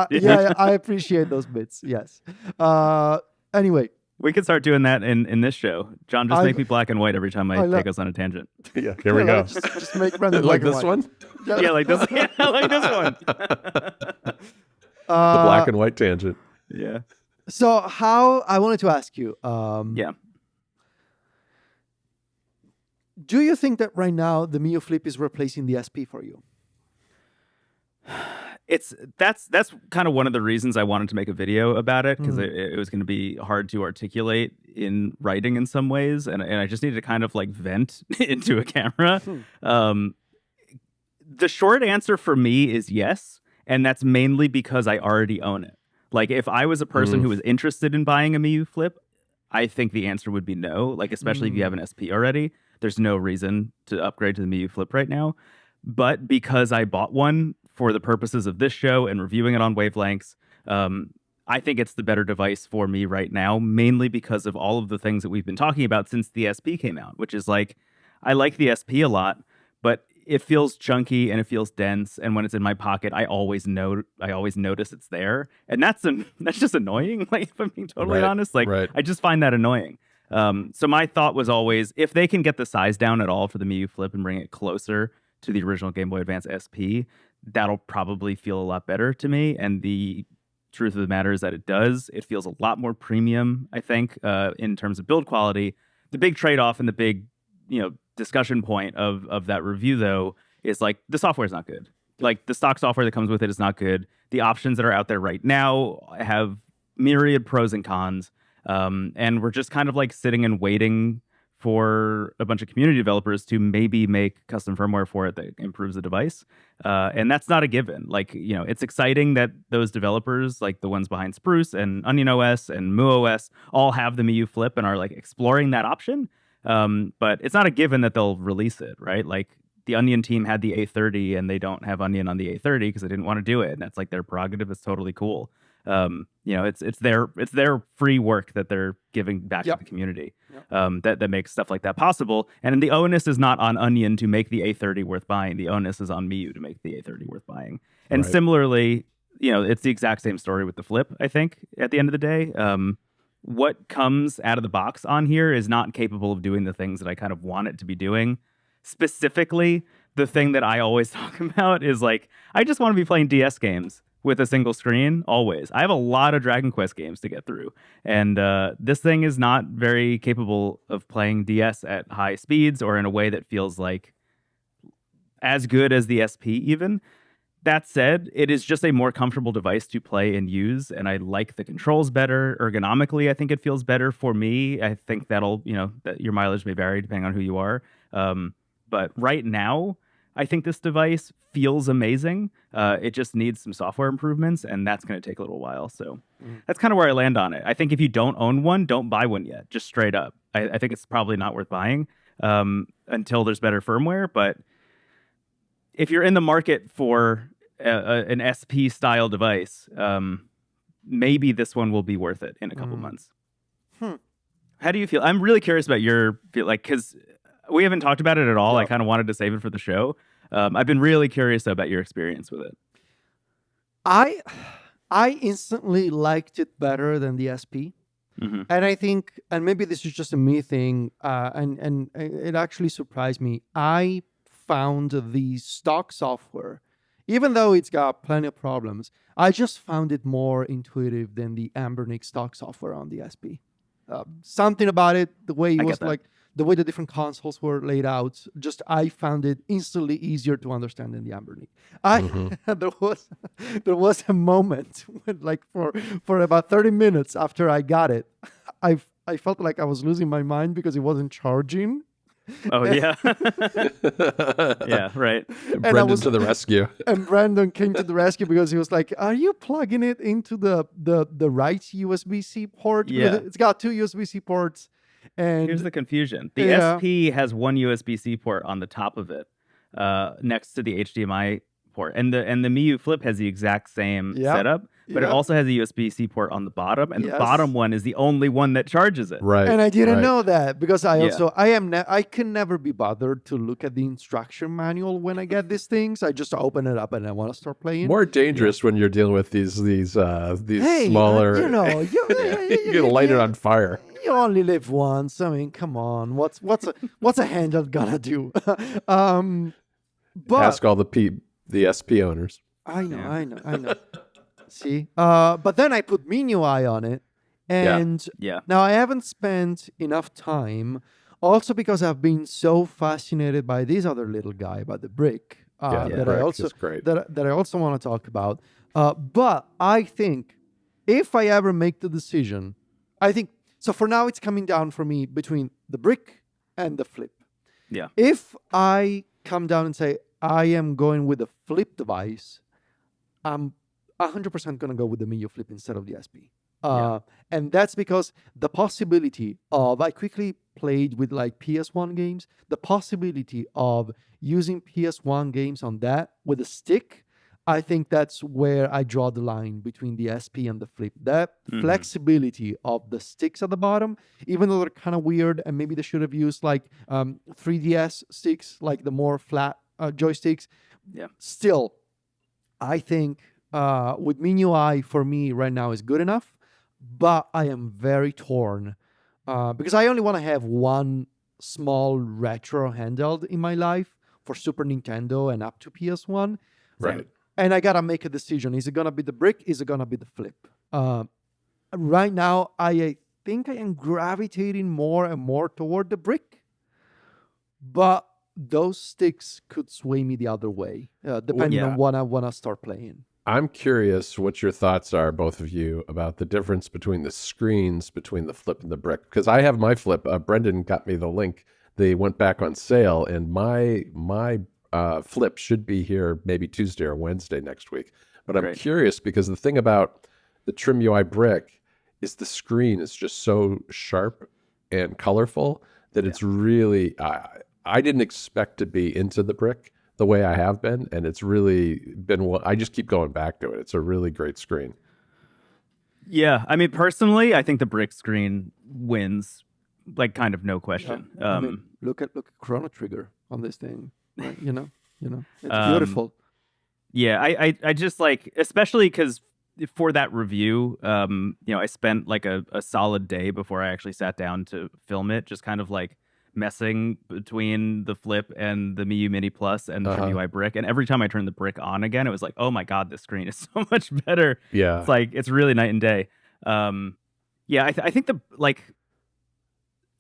I appreciate those bits. Yes. Anyway. We could start doing that in this show. John, just make me black and white every time I take us on a tangent. Yeah, here we go. Just make Brandon like black this and white. one? Yeah, like this. Yeah, like this one. The black and white tangent. Yeah. So I wanted to ask you. Yeah. Do you think that right now the Miyoo Flip is replacing the SP for you? That's kind of one of the reasons I wanted to make a video about it, because it was going to be hard to articulate in writing in some ways, and I just needed to kind of like vent into a camera. The short answer for me is yes, and that's mainly because I already own it. Like, if I was a person who was interested in buying a Miyoo Flip, I think the answer would be no. Like, especially if you have an SP already, there's no reason to upgrade to the Miyoo Flip right now. But because I bought one for the purposes of this show and reviewing it on wavelengths, I think it's the better device for me right now, mainly because of all of the things that we've been talking about since the SP came out, which is like, I like the SP a lot, but it feels chunky and it feels dense, and when it's in my pocket, I always notice it's there, and that's just annoying. Like, if I'm being totally honest, like I just find that annoying. So my thought was always, if they can get the size down at all for the Miyoo Flip and bring it closer to the original Game Boy Advance SP, that'll probably feel a lot better to me. And the truth of the matter is that it does. It feels a lot more premium, I think, in terms of build quality. The big trade-off and the big, discussion point of that review, though, is like, the software is not good. Like, the stock software that comes with it is not good. The options that are out there right now have myriad pros and cons. And we're just kind of like sitting and waiting for a bunch of community developers to maybe make custom firmware for it that improves the device. And that's not a given. Like, it's exciting that those developers, like the ones behind Spruce and Onion OS and Moo OS, all have the Miyoo Flip and are like exploring that option. But it's not a given that they'll release it, right? Like, the Onion team had the A30 and they don't have Onion on the A30 because they didn't want to do it. And that's like their prerogative. It's totally cool. It's their free work that they're giving back to the community. That makes stuff like that possible. And the onus is not on Onion to make the A30 worth buying. The onus is on Miyoo to make the A30 worth buying. And similarly, it's the exact same story with the Flip, I think, at the end of the day. What comes out of the box on here is not capable of doing the things that I kind of want it to be doing. Specifically, the thing that I always talk about is like, I just want to be playing DS games with a single screen, always. I have a lot of Dragon Quest games to get through, and this thing is not very capable of playing DS at high speeds or in a way that feels like as good as the SP even. That said, it is just a more comfortable device to play and use, and I like the controls better. Ergonomically, I think it feels better for me. I think that'll, that your mileage may vary depending on who you are. But right now, I think this device feels amazing. It just needs some software improvements, and that's going to take a little while. So that's kind of where I land on it. I think if you don't own one, don't buy one yet, just straight up. I think it's probably not worth buying until there's better firmware. But if you're in the market for an SP-style device, maybe this one will be worth it in a couple months. How do you feel? I'm really curious about your feel, like, because we haven't talked about it at all. I kind of wanted to save it for the show. I've been really curious about your experience with it. I instantly liked it better than the SP. And I think, and maybe this is just a me thing, and it actually surprised me. I found the stock software, even though it's got plenty of problems, I just found it more intuitive than the Ambernic stock software on the SP. Something about it, the way it was like, the way the different consoles were laid out, just I found it instantly easier to understand than the Ambernic. There was a moment when, like, for about 30 minutes after I got it, I felt like I was losing my mind because it wasn't charging. Oh yeah. Yeah, right. Brendan to the rescue. And Brandon came to the rescue because he was like, "Are you plugging it into the right USB-C port? Because Yeah. it's got two USB-C ports." And Here's the confusion. The Yeah. SP has one USB-C port on the top of it, next to the HDMI port, and the Miyoo Flip has the exact same Yeah. setup, but it Yeah. also has a USB-C port on the bottom, and the Yes. bottom one is the only one that charges it. Right. And I didn't right. know that because I Yeah. also I can never be bothered to look at the instruction manual when I get these things. I just open it up and I want to start playing. More dangerous when you're dealing with these Hey, smaller. you know, You're gonna light it on fire. You only live once. I mean, come on. What's a handheld gonna do? But Ask all the SP owners. I know, Yeah. I know. See, but then I put MIUI on it, and Yeah. now I haven't spent enough time. Also, because I've been so fascinated by this other little guy, about the brick, Yeah, that brick I also is great. that I also want to talk about. But I think if I ever make the decision, I think so. For now, it's coming down for me between the brick and the flip. Yeah. If I come down and say I am going with the flip device, I'm 100% going to go with the Miyoo Flip instead of the SP. And that's because the possibility of, I quickly played with like PS1 games, the possibility of using PS1 games on that with a stick, I think that's where I draw the line between the SP and the Flip. That flexibility of the sticks at the bottom, even though they're kind of weird, and maybe they should have used like 3DS sticks, like the more flat joysticks. Yeah. Still, I think with MIUI for me right now is good enough, but I am very torn because I only want to have one small retro handheld in my life for Super Nintendo and up to PS1. Right. And I gotta make a decision. Is it gonna be the brick? Is it gonna be the flip? Right now, I think I am gravitating more and more toward the brick, but those sticks could sway me the other way, depending yeah. on what I want to start playing. I'm curious what your thoughts are, both of you, about the difference between the screens between the flip and the brick. Because I have my flip. Brendan got me the link. They went back on sale, and my flip should be here maybe Tuesday or Wednesday next week. But I'm Great. curious because the thing about the Trim UI brick is the screen is just so sharp and colorful that it's really. I didn't expect to be into the brick the way I have been, and it's really been. I just keep going back to it. It's a really great screen. Yeah, I mean, personally, I think the brick screen wins, like, kind of no question. I mean, look at Chrono Trigger on this thing. Right? You know, it's beautiful. Yeah, I just like, especially because for that review, I spent like a solid day before I actually sat down to film it, just kind of like messing between the Flip and the Miyoo Mini Plus and the Trim UI brick. And every time I turned the brick on again, it was like, oh my God, this screen is so much better. Yeah. It's like, it's really night and day. I think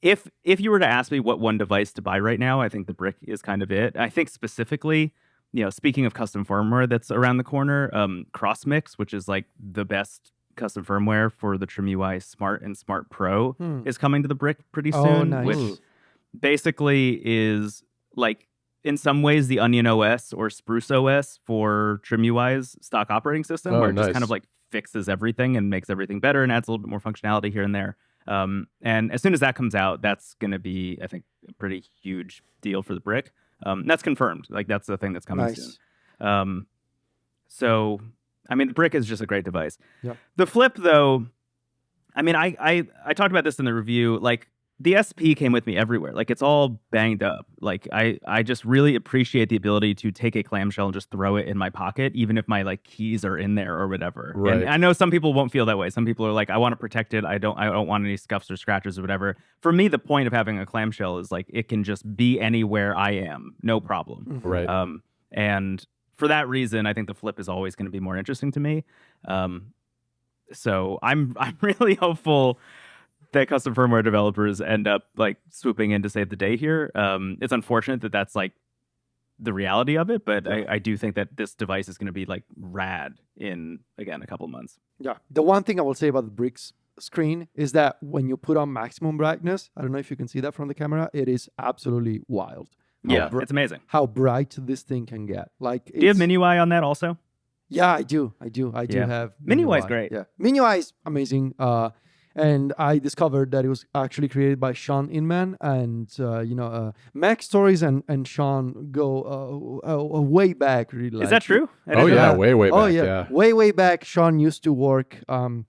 if you were to ask me what one device to buy right now, I think the brick is kind of it. I think specifically, speaking of custom firmware that's around the corner, CrossMix, which is like the best custom firmware for the Trim UI Smart and Smart Pro, is coming to the brick pretty soon. Oh, nice. Which basically is like, in some ways, the Onion OS or Spruce OS for Trim UI's stock operating system, where it just kind of like fixes everything and makes everything better and adds a little bit more functionality here and there. And as soon as that comes out, that's going to be, I think, a pretty huge deal for the brick. That's confirmed. Like, that's the thing that's coming soon. So, I mean, the brick is just a great device. Yeah. The Flip, though, I mean, I talked about this in the review. Like, the SP came with me everywhere. Like, it's all banged up. Like, I just really appreciate the ability to take a clamshell and just throw it in my pocket, even if my like keys are in there or whatever. Right. And I know some people won't feel that way. Some people are like, I want to protect it. I don't want any scuffs or scratches or whatever. For me, the point of having a clamshell is like, it can just be anywhere I am, no problem. Right. And for that reason, I think the Flip is always going to be more interesting to me. So I'm really hopeful that custom firmware developers end up like swooping in to save the day here. It's unfortunate that that's like the reality of it, but I do think that this device is going to be like rad in, again, a couple months. Yeah. The one thing I will say about the bricks screen is that when you put on maximum brightness, I don't know if you can see that from the camera, it is absolutely wild. Yeah, it's amazing. How bright this thing can get. Like, do you have MIUI on that also? Yeah, I do have MIUI is great. Yeah, MIUI is amazing. And I discovered that it was actually created by Sean Inman, and Mac Stories and Sean go way back. Really, is that true? Way back. Oh yeah, way back. Sean used to work on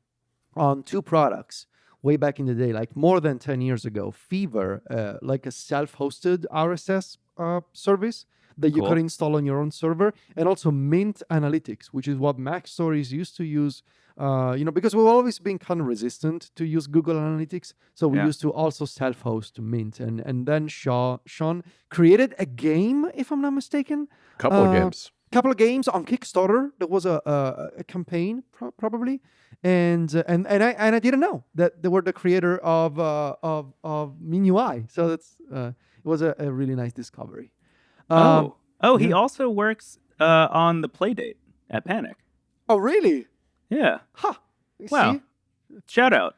2 products way back in the day, like more than 10 years ago. Fever, like a self-hosted RSS service that you could install on your own server, and also Mint Analytics, which is what Mac Stories used to use. Because we've always been kind of resistant to use Google Analytics, so we used to also self-host Mint, and then Sean created a game, if I'm not mistaken. Couple of games on Kickstarter. There was a campaign probably, and I didn't know that they were the creator of MIUI. So that's it was a really nice discovery. He also works on the Playdate at Panic. Oh, really? Yeah. Huh. Wow. See? Shout out.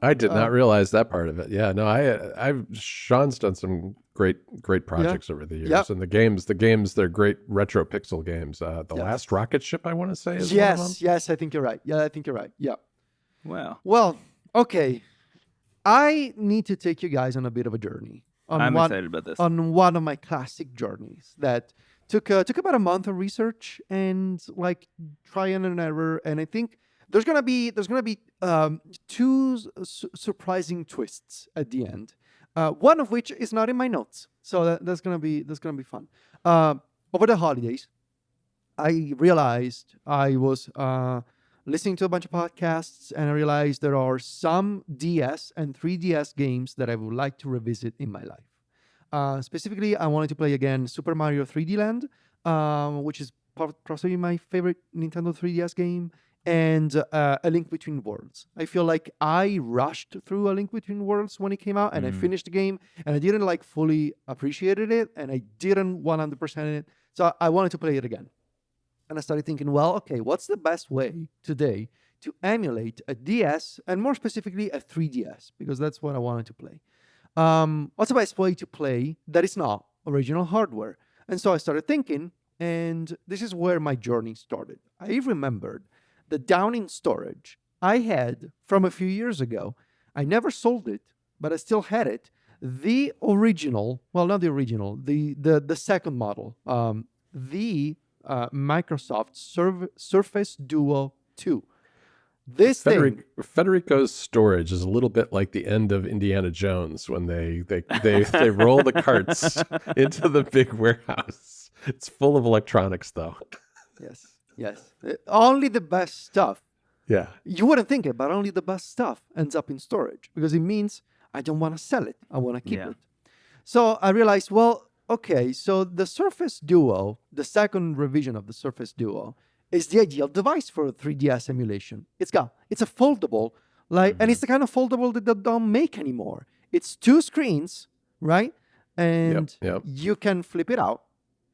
I did not realize that part of it. Yeah, no, I've Sean's done some great projects over the years, and the games, they're great retro pixel games. The Last Rocket Ship, I want to say, is one of them. Yes, I think you're right. Yeah, I think you're right. Yeah. Wow. Well, okay. I need to take you guys on a bit of a journey. I'm excited about this. On one of my classic journeys that took about a month of research and like trial and error, and I think there's gonna be 2 surprising twists at the end. One of which is not in my notes, so that's gonna be fun. Over the holidays, I realized I was listening to a bunch of podcasts, and I realized there are some DS and 3DS games that I would like to revisit in my life. Specifically, I wanted to play again Super Mario 3D Land, which is possibly my favorite Nintendo 3DS game, and A Link Between Worlds. I feel like I rushed through A Link Between Worlds when it came out, and I finished the game, and I didn't like fully appreciated it, and I didn't 100% it, so I wanted to play it again. And I started thinking, well, okay, what's the best way today to emulate a DS, and more specifically a 3DS, because that's what I wanted to play. What's the best way to play that is not original hardware? And so I started thinking, and this is where my journey started. I remembered that down in storage, I had, from a few years ago, I never sold it, but I still had it, the original, well, not the original, the second model, the Microsoft Surface Duo 2. Federico's storage is a little bit like the end of Indiana Jones when they roll the carts into the big warehouse. It's full of electronics, though. Yes. Only the best stuff. Yeah. You wouldn't think it, but only the best stuff ends up in storage, because it means I don't want to sell it. I want to keep it. So I realized, well, okay, so the Surface Duo, the second revision of the Surface Duo, is the ideal device for 3DS emulation. It's a foldable, and it's the kind of foldable that they don't make anymore. It's 2 screens, right? And you can flip it out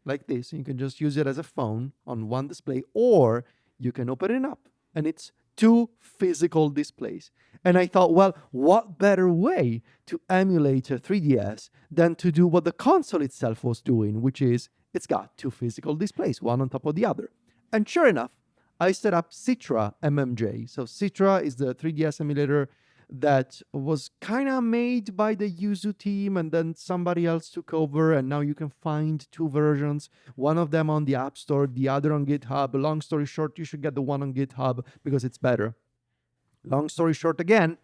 like this. You can just use it as a phone on one display, or you can open it up, and it's 2 physical displays. And I thought, well, what better way to emulate a 3DS than to do what the console itself was doing, which is it's got 2 physical displays, one on top of the other. And sure enough, I set up Citra MMJ. So Citra is the 3DS emulator that was kind of made by the Yuzu team, and then somebody else took over, and now you can find 2 versions, one of them on the App Store, the other on GitHub. Long story short, you should get the one on GitHub because it's better. Long story short again,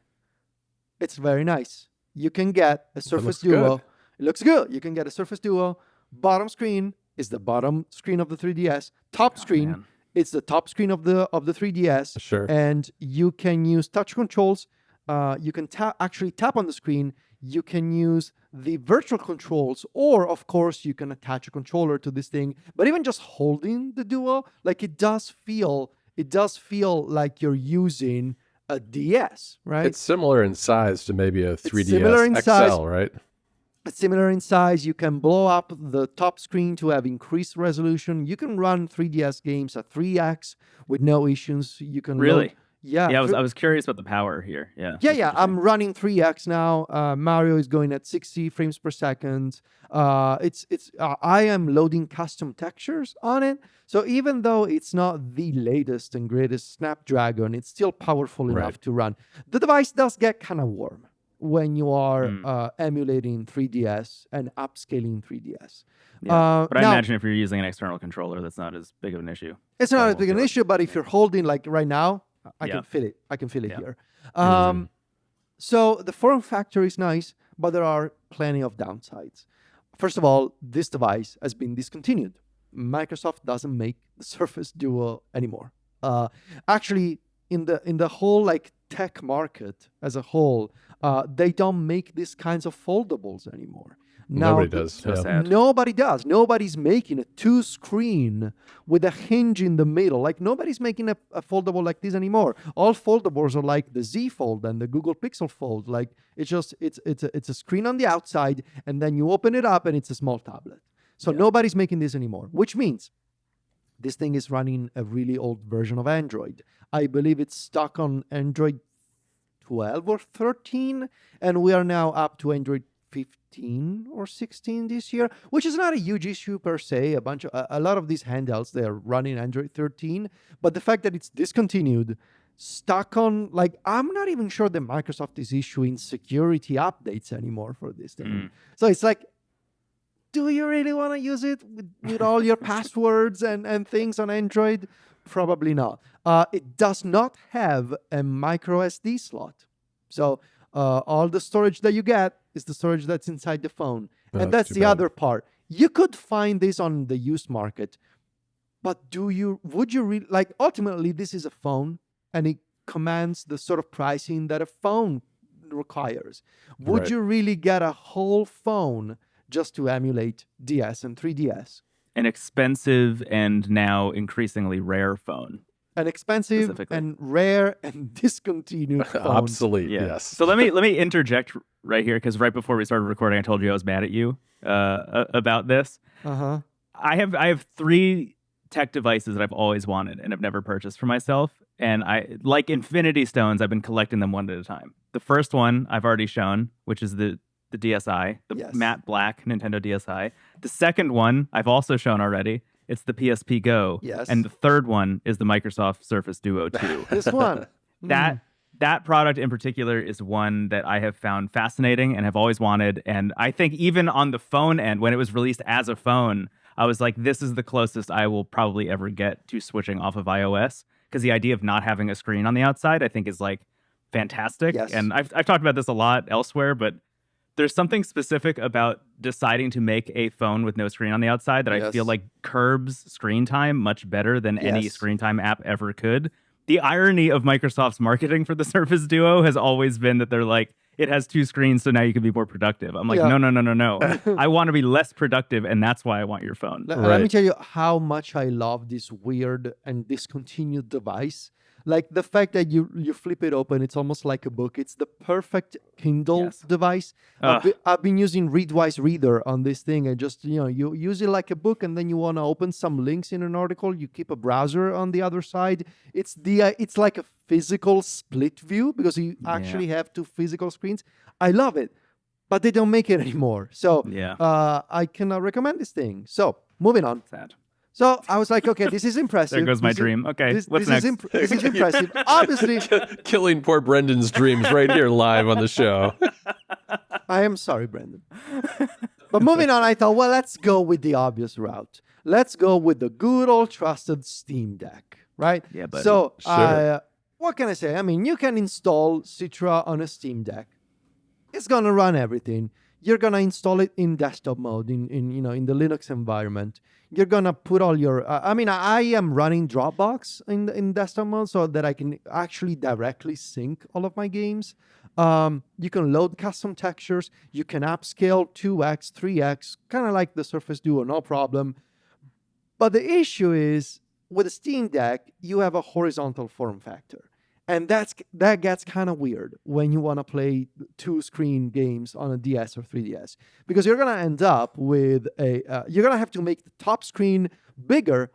it's very nice. You can get a Surface Duo. It looks good. You can get a Surface Duo. Bottom screen is the bottom screen of the 3DS. Top screen, it's the top screen of the 3DS. Sure. And you can use touch controls. You can actually tap on the screen. You can use the virtual controls, or of course you can attach a controller to this thing. But even just holding the Duo, like it does feel like you're using a DS, right? It's similar in size to maybe a 3DS XL, right? It's similar in size. You can blow up the top screen to have increased resolution. You can run 3DS games at 3x with no issues. You can really. Yeah, Yeah, I was curious about the power here. Yeah. Yeah. I'm running 3x now. Mario is going at 60 frames per second. I am loading custom textures on it. So even though it's not the latest and greatest Snapdragon, it's still powerful enough to run. The device does get kind of warm when you are emulating 3DS and upscaling 3DS. Yeah. But I imagine if you're using an external controller, that's not as big of an issue. It's not as big an issue, but if you're holding like right now, I can feel it. I can feel it here. So the form factor is nice, but there are plenty of downsides. First of all, this device has been discontinued. Microsoft doesn't make the Surface Duo anymore. Actually, in the whole like tech market as a whole, they don't make these kinds of foldables anymore. Now, Nobody does. So sad. Nobody does. Nobody's making a 2-screen with a hinge in the middle. Like nobody's making a foldable like this anymore. All foldables are like the Z Fold and the Google Pixel Fold. Like it's a screen on the outside, and then you open it up and it's a small tablet. So nobody's making this anymore, which means this thing is running a really old version of Android. I believe it's stuck on Android 12 or 13, and we are now up to Android 15 or 16 this year, which is not a huge issue per se. A lot of these handhelds, they are running Android 13, but the fact that it's discontinued, stuck on, like, I'm not even sure that Microsoft is issuing security updates anymore for this thing. So it's like, do you really want to use it with all your passwords and things on Android? Probably not. It does not have a micro SD slot. So all the storage that you get is the storage that's inside the phone. And that's the other part. You could find this on the used market, but would you really, like, ultimately this is a phone and it commands the sort of pricing that a phone requires. Would you really get a whole phone just to emulate DS and 3DS? An expensive and now increasingly rare phone. An expensive and rare and discontinued phone. Obsolete, yes. So let me interject right here, because right before we started recording, I told you I was mad at you about this. Uh-huh. I have 3 tech devices that I've always wanted and have never purchased for myself. And I, like Infinity Stones, I've been collecting them one at a time. The first one I've already shown, which is the DSi, the matte black Nintendo DSi. The second one I've also shown already. It's the PSP Go. Yes. And the third one is the Microsoft Surface Duo 2. This one. That product in particular is one that I have found fascinating and have always wanted. And I think even on the phone end, when it was released as a phone, I was like, this is the closest I will probably ever get to switching off of iOS. Because the idea of not having a screen on the outside, I think, is like fantastic. Yes. And I've talked about this a lot elsewhere, but there's something specific about deciding to make a phone with no screen on the outside that I feel like curbs screen time much better than any screen time app ever could. The irony of Microsoft's marketing for the Surface Duo has always been that they're like, it has 2 screens, so now you can be more productive. I'm like, no. I want to be less productive, and that's why I want your phone. Let me tell you how much I love this weird and discontinued device. Like the fact that you flip it open, it's almost like a book. It's the perfect Kindle device. I've been using Readwise Reader on this thing, and just you use it like a book, and then you want to open some links in an article. You keep a browser on the other side. It's like a physical split view because you actually have 2 physical screens. I love it, but they don't make it anymore. So I cannot recommend this thing. So moving on. Sad. So I was like, okay, this is impressive. There goes my dream. Okay, what's next? This is impressive. Obviously. Killing poor Brendan's dreams right here live on the show. I am sorry, Brendan. But moving on, I thought, well, let's go with the obvious route. Let's go with the good old trusted Steam Deck, right? Yeah, but so what can I say? I mean, you can install Citra on a Steam Deck. It's going to run everything. You're going to install it in desktop mode, in the Linux environment. You're going to put all your... I am running Dropbox in desktop mode so that I can actually directly sync all of my games. You can load custom textures. You can upscale 2x, 3x, kind of like the Surface Duo, no problem. But the issue is, with a Steam Deck, you have a horizontal form factor. And that gets kind of weird when you want to play 2-screen games on a DS or 3DS, because you're going to end up with you're going to have to make the top screen bigger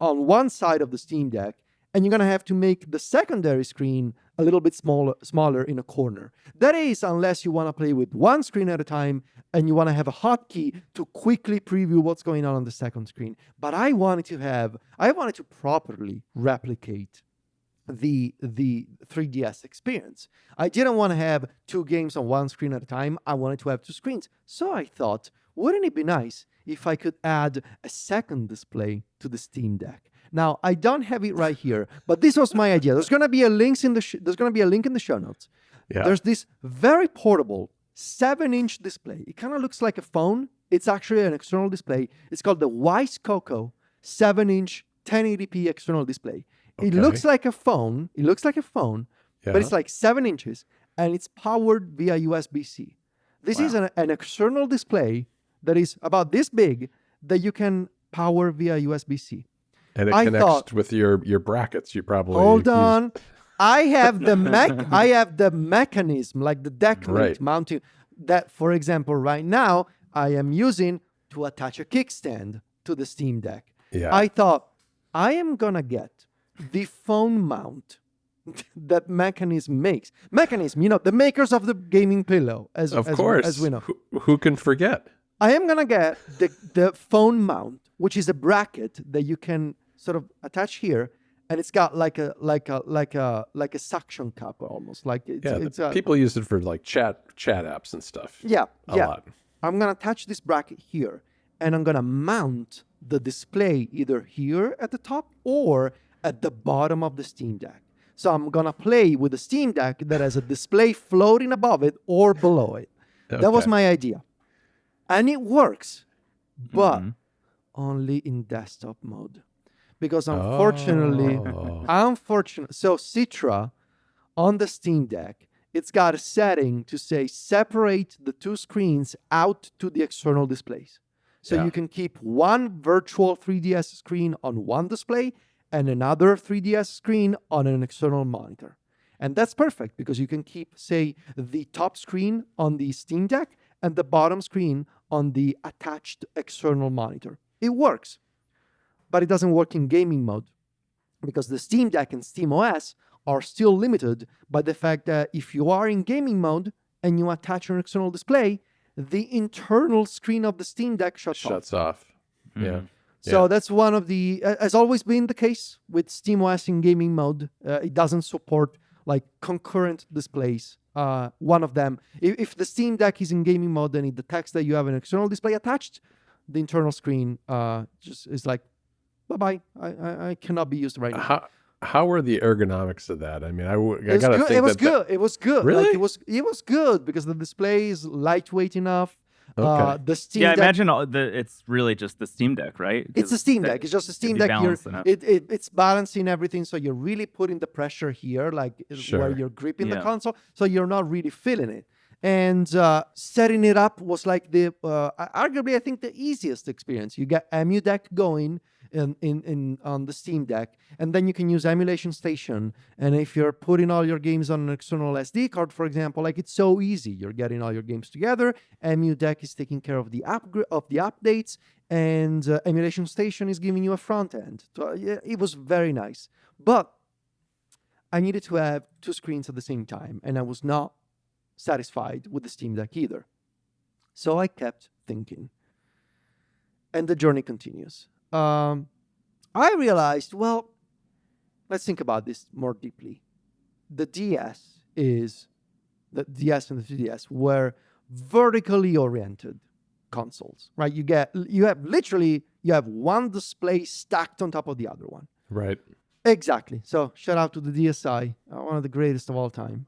on one side of the Steam Deck and you're going to have to make the secondary screen a little bit smaller in a corner. That is, unless you want to play with one screen at a time and you want to have a hotkey to quickly preview what's going on the second screen. But I wanted to properly replicate the 3DS experience. I didn't want to have two games on one screen at a time. I wanted to have two screens. So I thought, wouldn't it be nice if I could add a second display to the Steam Deck? Now, I don't have it right here, but this was my idea. There's going to be a link in the show notes. Yeah. There's this very portable 7-inch display. It kind of looks like a phone. It's actually an external display. It's called the Wise Coco 7-inch 1080p external display. Okay. It looks like a phone. Yeah. But it's like 7 inches, and it's powered via USB-C. This is an external display that is about this big that you can power via USB-C. And it connects with your brackets. You probably hold on. I have the mechanism, like the deck link mounting, that, for example, right now I am using to attach a kickstand to the Steam Deck. Yeah. I thought I am gonna get the phone mount that Mechanism makes. Mechanism, the makers of the gaming pillow, as we know. Who can forget? I am gonna get the phone mount, which is a bracket that you can sort of attach here, and it's got like a suction cup almost. Like people use it for like chat apps and stuff. Yeah, a lot. I'm gonna attach this bracket here, and I'm gonna mount the display either here at the top or at the bottom of the Steam Deck. So I'm gonna play with the Steam Deck that has a display floating above it or below it. Okay. That was my idea. And it works, but only in desktop mode. Because unfortunately, so Citra on the Steam Deck, it's got a setting to say separate the two screens out to the external displays. So you can keep one virtual 3DS screen on one display and another 3DS screen on an external monitor. And that's perfect because you can keep, say, the top screen on the Steam Deck and the bottom screen on the attached external monitor. It works, but it doesn't work in gaming mode because the Steam Deck and SteamOS are still limited by the fact that if you are in gaming mode and you attach an external display, the internal screen of the Steam Deck shuts off. Mm-hmm. Yeah. So that's one of the, has always been the case with SteamOS in gaming mode. It doesn't support like concurrent displays. One of them, if the Steam Deck is in gaming mode and it detects that you have an external display attached, the internal screen just is like, bye-bye, I cannot be used right now. How were the ergonomics of that? I mean, I got to think it was good. It was good. Really? Like, it was good because the display is lightweight enough. Okay. The Steam Deck, imagine it's really just the Steam Deck, right? It's the Steam Deck. It's just the Steam Deck. It's balancing everything, so you're really putting the pressure here, like where you're gripping the console, so you're not really feeling it. And setting it up was like the arguably I think the easiest experience. You get EmuDeck going on the Steam Deck, and then you can use Emulation Station. And if you're putting all your games on an external SD card, for example, like it's so easy. You're getting all your games together. EmuDeck is taking care of the updates, and Emulation Station is giving you a front end. So it was very nice, but I needed to have two screens at the same time, and I was not satisfied with the Steam Deck either. So I kept thinking, and the journey continues. I realized, well, let's think about this more deeply. The DS and the 3DS were vertically oriented consoles, right? You have one display stacked on top of the other one. Right. Exactly. So shout out to the DSi, one of the greatest of all time.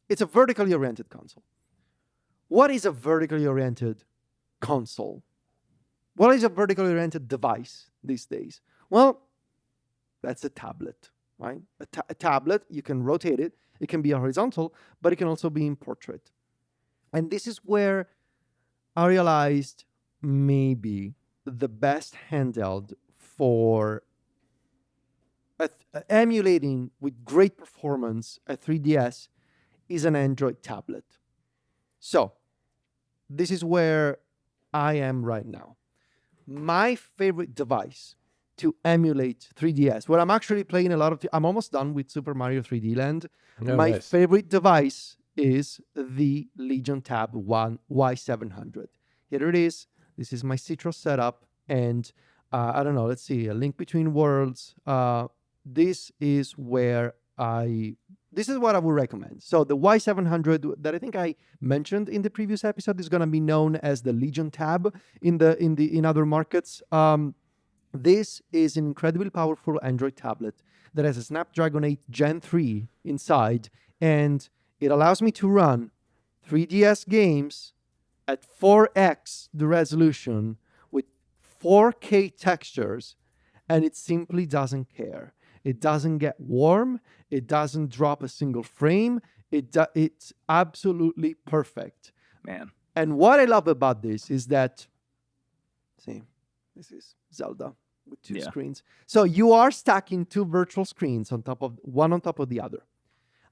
It's a vertically oriented console. What is a vertically oriented console? What is a vertically oriented device these days? Well, that's a tablet, right? A tablet, you can rotate it. It can be horizontal, but it can also be in portrait. And this is where I realized maybe the best handheld for emulating with great performance a 3DS is an Android tablet. So this is where I am right now. My favorite device to emulate 3DS. Where I'm actually playing a lot of... I'm almost done with Super Mario 3D Land. Oh, My nice. favorite device is the Legion Tab 1 Y700. Here it is. This is my Citrus setup. And I don't know, let's see, A Link Between Worlds. This is what I would recommend. So the Y700 that I think I mentioned in the previous episode is going to be known as the Legion Tab in other markets. This is an incredibly powerful Android tablet that has a Snapdragon 8 Gen 3 inside, and it allows me to run 3DS games at 4x the resolution with 4K textures, and it simply doesn't care. It doesn't get warm. It doesn't drop a single frame. It's absolutely perfect. Man. And what I love about this is that, see, this is Zelda with two screens. So you are stacking two virtual screens on top of the other.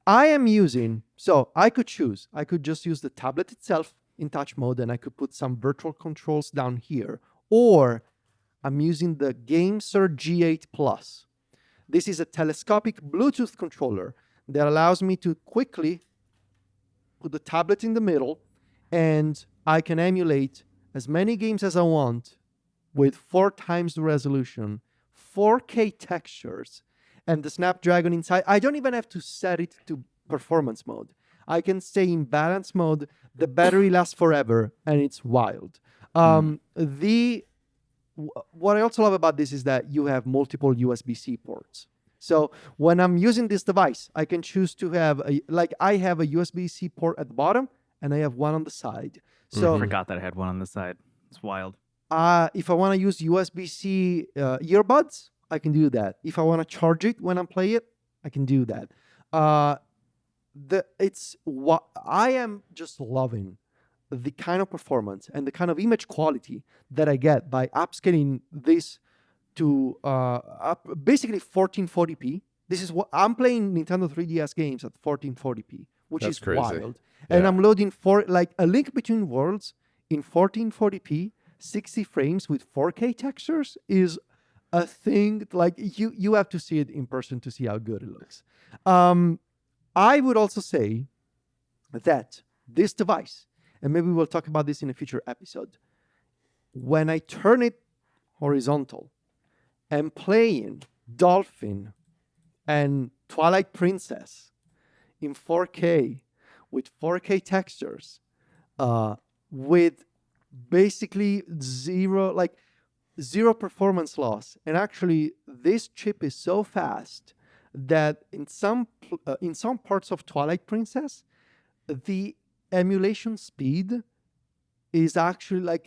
I am using, so I could choose. I could just use the tablet itself in touch mode, and I could put some virtual controls down here. Or I'm using the GamSir G8 Plus. This is a telescopic Bluetooth controller that allows me to quickly put the tablet in the middle, and I can emulate as many games as I want with 4 times the resolution, 4K textures, and the Snapdragon inside. I don't even have to set it to performance mode. I can stay in balance mode. The battery lasts forever, and it's wild. What I also love about this is that you have multiple USB-C ports. So when I'm using this device, I can choose to have I have a USB-C port at the bottom, and I have one on the side. So I forgot that I had one on the side. It's wild. If I want to use USB-C earbuds, I can do that. If I want to charge it when I play it, I can do that. I am just loving the kind of performance and the kind of image quality that I get by upscaling this to basically 1440p. This is what I'm playing Nintendo 3DS games at 1440p, which That's is crazy. wild. And I'm loading A Link Between Worlds in 1440p, 60 frames with 4K textures is a thing. Like you have to see it in person to see how good it looks. I would also say that this device, and maybe we'll talk about this in a future episode, when I turn it horizontal and playing Dolphin and Twilight Princess in 4K with 4K textures, with basically zero performance loss. And actually, this chip is so fast that in some parts of Twilight Princess, the emulation speed is actually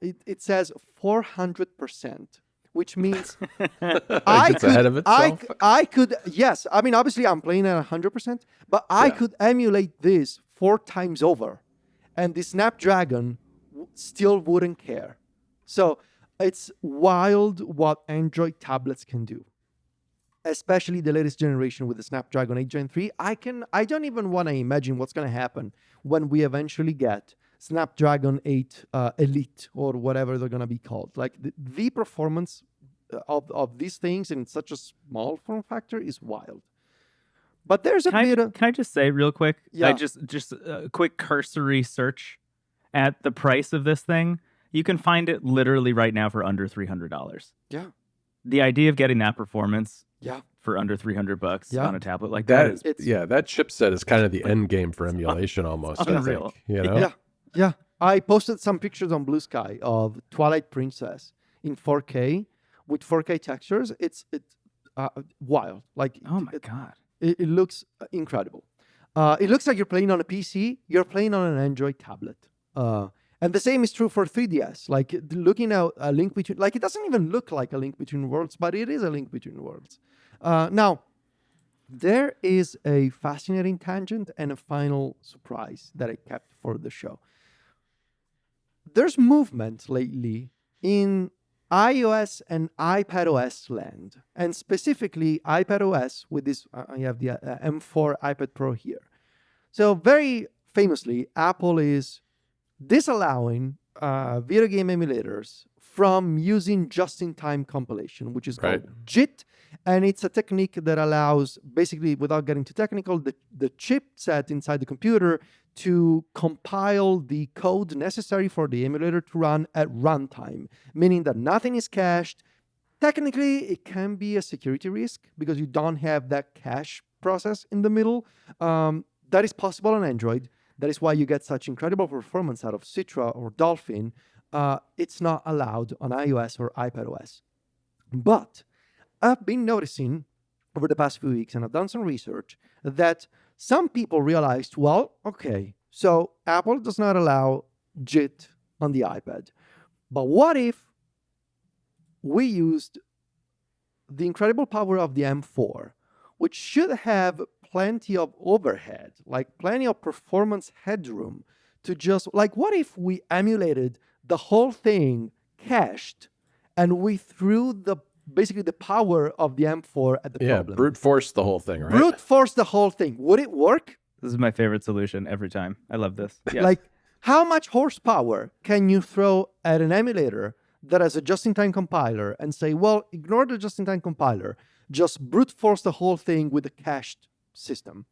it says 400%, which means It's ahead of itself. I could, yes. I mean, obviously I'm playing at 100%, but I could emulate this 4 times over, and the Snapdragon still wouldn't care. So it's wild what Android tablets can do, especially the latest generation with the Snapdragon 8 Gen 3. I don't even want to imagine what's going to happen when we eventually get Snapdragon 8 Elite or whatever they're going to be called. Like the performance of these things in such a small form factor is wild. But there's Can I just say real quick? Yeah. I just a quick cursory search at the price of this thing. You can find it literally right now for under $300. Yeah. The idea of getting that performance for under $300 on a tablet like that is that chipset is kind of the end game for emulation almost. Unreal. I think, you know? Yeah. I posted some pictures on Blue Sky of Twilight Princess in 4K with 4K textures. It's wild. Like, oh my God. It looks incredible. It looks like you're playing on a PC. You're playing on an Android tablet. And the same is true for 3DS. Like looking at a link between, like it doesn't even look like a link between worlds, but it is a link between worlds. Now, there is a fascinating tangent and a final surprise that I kept for the show. There's movement lately in iOS and iPadOS land, and specifically iPadOS with this, I have the M4 iPad Pro here. So very famously, Apple is disallowing video game emulators from using just-in-time compilation, which is Right. called JIT. And it's a technique that allows, basically, without getting too technical, the chipset inside the computer to compile the code necessary for the emulator to run at runtime, meaning that nothing is cached. Technically, it can be a security risk because you don't have that cache process in the middle. That is possible on Android. That is why you get such incredible performance out of Citra or Dolphin. It's not allowed on iOS or iPadOS. But I've been noticing over the past few weeks, and I've done some research, that some people realized, well, okay, so Apple does not allow JIT on the iPad. But what if we used the incredible power of the M4, which should have plenty of overhead, like plenty of performance headroom to just, like, what if we emulated the whole thing cached and we threw basically the power of the M4 at the problem? Brute force the whole thing, right? Brute force the whole thing. Would it work? This is my favorite solution every time. I love this. Yes. Like, how much horsepower can you throw at an emulator that has a just-in-time compiler and say, well, ignore the just-in-time compiler, just brute force the whole thing with a cached system?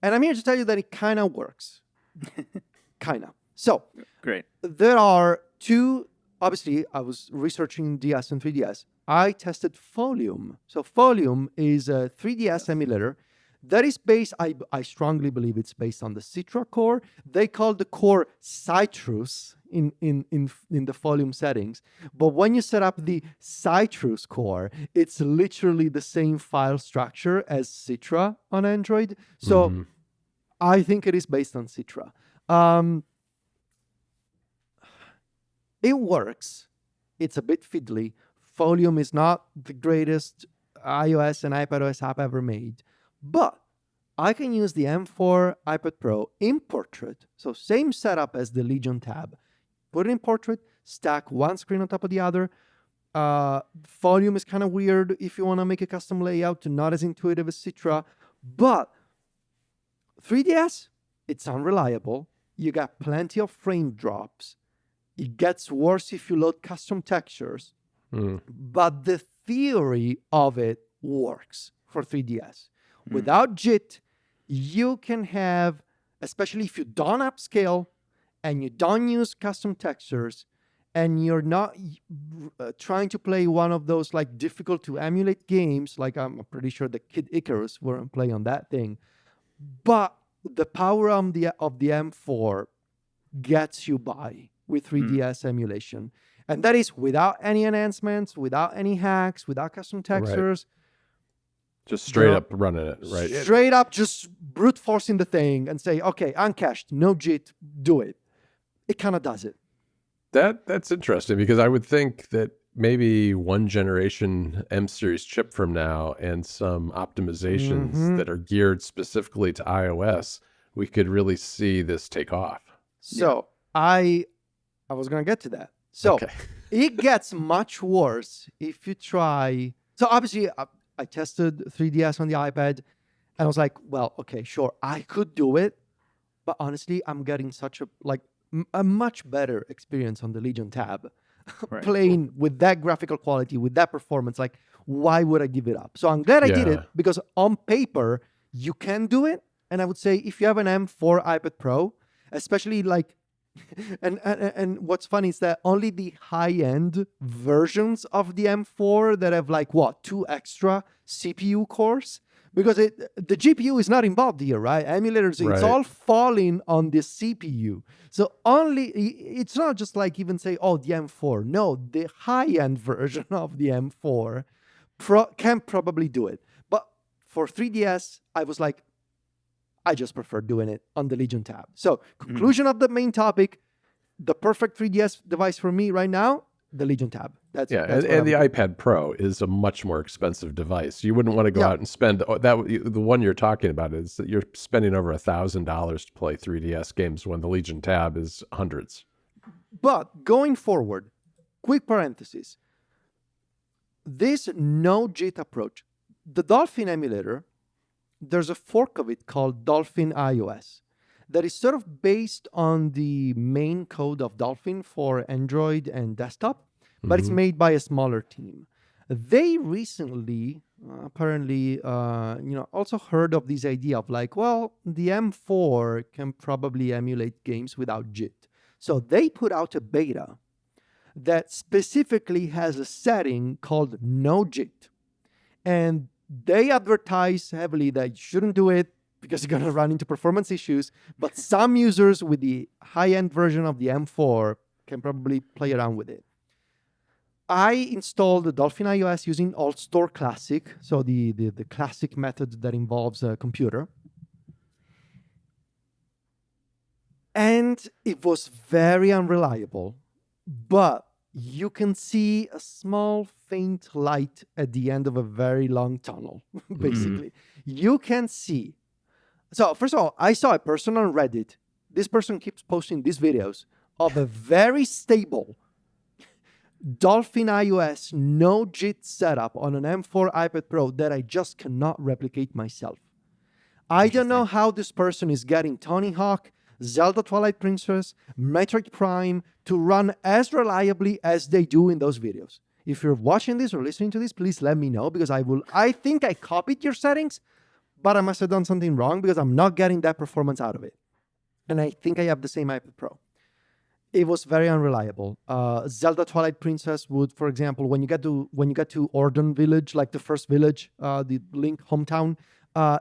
And I'm here to tell you that it kind of works. Kind of. So, Great. there are two. Obviously, I was researching DS and 3DS. I tested Folium. So Folium is a 3DS emulator that is based, I strongly believe it's based on the Citra core. They call the core Citrus in the Folium settings. But when you set up the Citrus core, it's literally the same file structure as Citra on Android. So I think it is based on Citra. It works. It's a bit fiddly. Folium is not the greatest iOS and iPadOS app ever made. But I can use the M4 iPad Pro in portrait. So same setup as the Legion tab. Put it in portrait, stack one screen on top of the other. Folium is kind of weird if you want to make a custom layout, not as intuitive as Citra. But 3DS, it's unreliable. You got plenty of frame drops. It gets worse if you load custom textures, but the theory of it works for 3DS. Without JIT, you can have, especially if you don't upscale and you don't use custom textures and you're not trying to play one of those like difficult to emulate games, like I'm pretty sure the Kid Icarus weren't playing on that thing, but the power of the M4 gets you by with 3DS emulation. And that is without any enhancements, without any hacks, without custom textures. Right. Just straight up running it, right? Straight up just brute forcing the thing and say, okay, uncached, no JIT, do it. It kind of does it. That's interesting because I would think that maybe one generation M series chip from now and some optimizations that are geared specifically to iOS, we could really see this take off. So I was going to get to that. So it gets much worse if you try. So obviously I tested 3DS on the iPad and I was like, well, okay, sure, I could do it. But honestly, I'm getting such a much better experience on the Legion tab. Playing with that graphical quality, with that performance, like, why would I give it up? So I'm glad I did it because on paper, you can do it. And I would say if you have an M4 iPad Pro, especially like, and what's funny is that only the high-end versions of the M4 that have like, two extra CPU cores, because the GPU is not involved here, right? Emulators, it's all falling on the CPU. So it's not just like even say, the M4. No, the high-end version of the M4 can probably do it. But for 3DS, I was like, I just prefer doing it on the Legion tab. So conclusion of the main topic, the perfect 3DS device for me right now, the Legion tab. That's and the iPad Pro is a much more expensive device. You wouldn't want to go out and spend the one you're talking about is that you're spending over $1,000 to play 3DS games when the Legion tab is hundreds. But going forward, quick parenthesis, this no JIT approach, the Dolphin emulator, there's a fork of it called Dolphin iOS that is sort of based on the main code of Dolphin for Android and desktop, but it's made by a smaller team. They recently, apparently, also heard of this idea of like, well, the M4 can probably emulate games without JIT. So they put out a beta that specifically has a setting called no JIT. And they advertise heavily that you shouldn't do it because you're going to run into performance issues. But some users with the high-end version of the M4 can probably play around with it. I installed the Dolphin iOS using AltStore Classic, so the classic method that involves a computer. And it was very unreliable, but you can see a small faint light at the end of a very long tunnel, basically. You can see. So first of all, I saw a person on Reddit. This person keeps posting these videos of a very stable Dolphin iOS no JIT setup on an M4 iPad Pro that I just cannot replicate myself. I don't know how this person is getting Tony Hawk, Zelda Twilight Princess, Metroid Prime to run as reliably as they do in those videos. If you're watching this or listening to this, please let me know, because I think I copied your settings, but I must have done something wrong because I'm not getting that performance out of it. And I think I have the same iPad Pro. It was very unreliable. Zelda Twilight Princess would, for example, when you get to Ordon Village, like the first village, the Link hometown,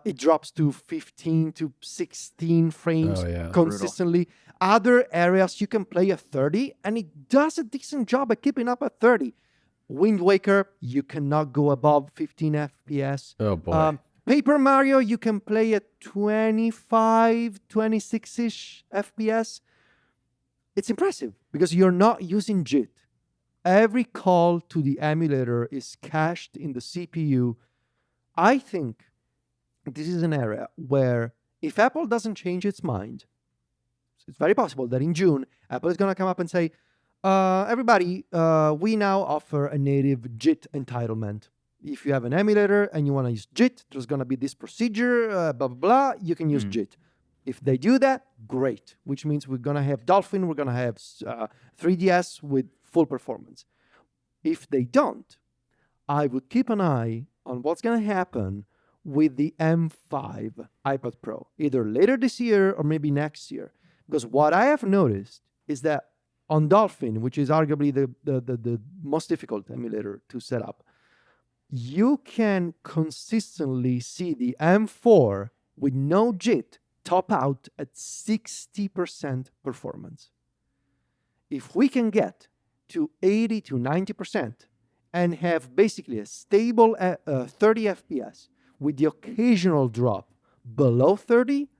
it drops to 15 to 16 frames consistently. Brutal. Other areas you can play at 30, and it does a decent job at keeping up at 30. Wind Waker, you cannot go above 15 FPS. Oh boy. Paper Mario, you can play at 25, 26-ish FPS. It's impressive because you're not using JIT. Every call to the emulator is cached in the CPU. I think this is an area where if Apple doesn't change its mind, it's very possible that in June, Apple is going to come up and say, everybody, we now offer a native JIT entitlement. If you have an emulator and you want to use JIT, there's going to be this procedure, blah, blah, blah, you can use JIT. If they do that, great, which means we're going to have Dolphin, we're going to have 3DS with full performance. If they don't, I would keep an eye on what's going to happen with the M5 iPad Pro, either later this year or maybe next year. Because what I have noticed is that on Dolphin, which is arguably the most difficult emulator to set up, you can consistently see the M4 with no JIT top out at 60% performance. If we can get to 80 to 90% and have basically a stable 30 FPS with the occasional drop below 30,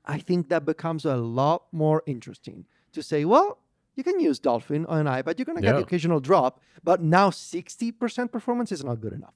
I think that becomes a lot more interesting to say, well, you can use Dolphin on an iPad, you're going to get the occasional drop, but now 60% performance is not good enough.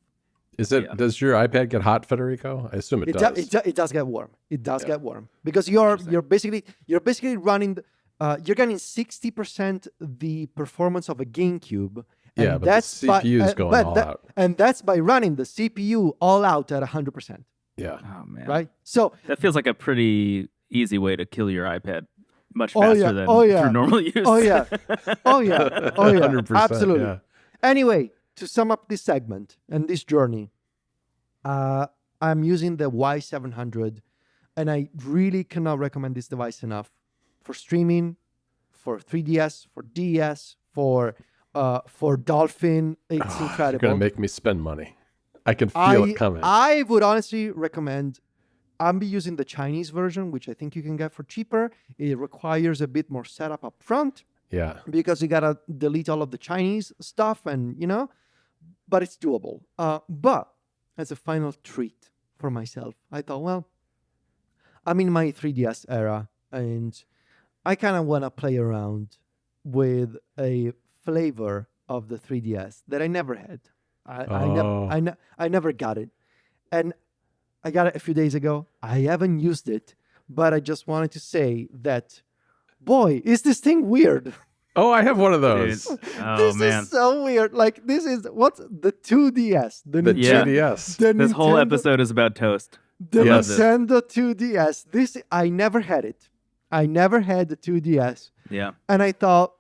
Is it? Does your iPad get hot, Federico? I assume it does. It does get warm. It does get warm because you're basically running. You're getting 60% the performance of a GameCube. And but that's the CPU is going all out, and that's by running the CPU all out at 100%. Yeah. Oh man. Right. So that feels like a pretty easy way to kill your iPad. Much faster than through normal use. Oh yeah. 100%, absolutely. Yeah. Anyway, to sum up this segment and this journey, I'm using the Y700, and I really cannot recommend this device enough for streaming, for 3DS, for DS, for Dolphin. It's incredible. You're gonna make me spend money. I can feel it coming. I would honestly recommend. I'm using the Chinese version, which I think you can get for cheaper. It requires a bit more setup up front. Yeah. Because you gotta delete all of the Chinese stuff, and but it's doable. But as a final treat for myself, I thought, well, I'm in my 3DS era, and I kind of want to play around with a flavor of the 3DS that I never had. I never got it, and I got it a few days ago. I haven't used it, but I just wanted to say that, boy, is this thing weird. Oh, I have one of those. Dude. Oh, this man. is so weird. Like, this is, what's the 2DS? The 2DS. This whole episode is about toast. The I love this. Nintendo 2DS. This I never had it. I never had the 2DS, Yeah. and I thought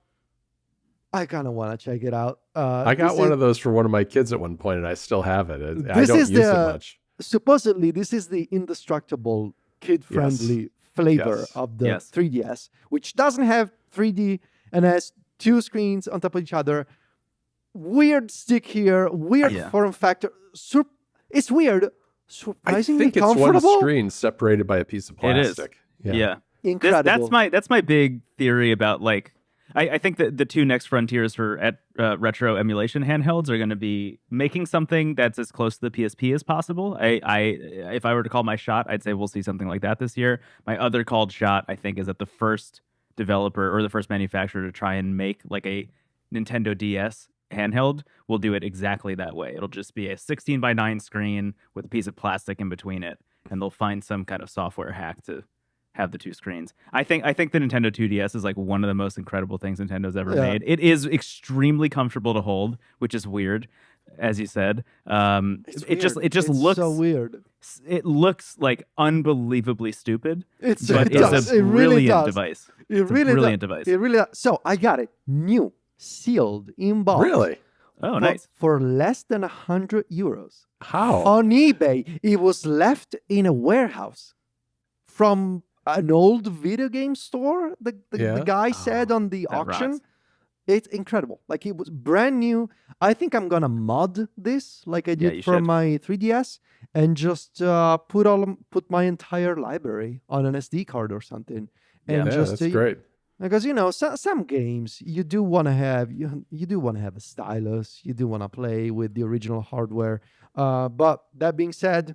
I kind of want to check it out. I got one of those for one of my kids at one point, and I still have it. I This don't is use it the- much. Supposedly, this is the indestructible, kid-friendly flavor Yes. of the Yes. 3DS, which doesn't have 3D and has two screens on top of each other. Weird stick here, weird Yeah. form factor. It's weird. I Surprisingly think it's one comfortable. screen separated by a piece of It is. plastic. Yeah. Incredible. That's my big theory about like I think that the two next frontiers for retro emulation handhelds are going to be making something that's as close to the PSP as possible. If I were to call my shot, I'd say we'll see something like that this year. My other called shot, I think, is that the first developer or the first manufacturer to try and make like a Nintendo DS handheld will do it exactly that way. It'll just be a 16:9 screen with a piece of plastic in between it, and they'll find some kind of software hack to have the two screens. I think the Nintendo 2DS is like one of the most incredible things Nintendo's ever made. It is extremely comfortable to hold, which is weird, as you said. It just looks so weird. It looks like unbelievably stupid, It but does. it's a It really brilliant does. device. It It's really a brilliant does. device. It really does. So I got it new, sealed in box. Really? Oh, nice. For less than €100 How? on eBay. It was left in a warehouse from an old video game store. The Yeah? guy said on the That auction. rocks. It's incredible. Like it was brand new. I think I'm gonna mod this like I Yeah, did you for should. my 3DS and just put my entire library on an SD card or something. And Yeah, just that's great. because some games you do want to have you do want to have a stylus, you do want to play with the original hardware. But that being said,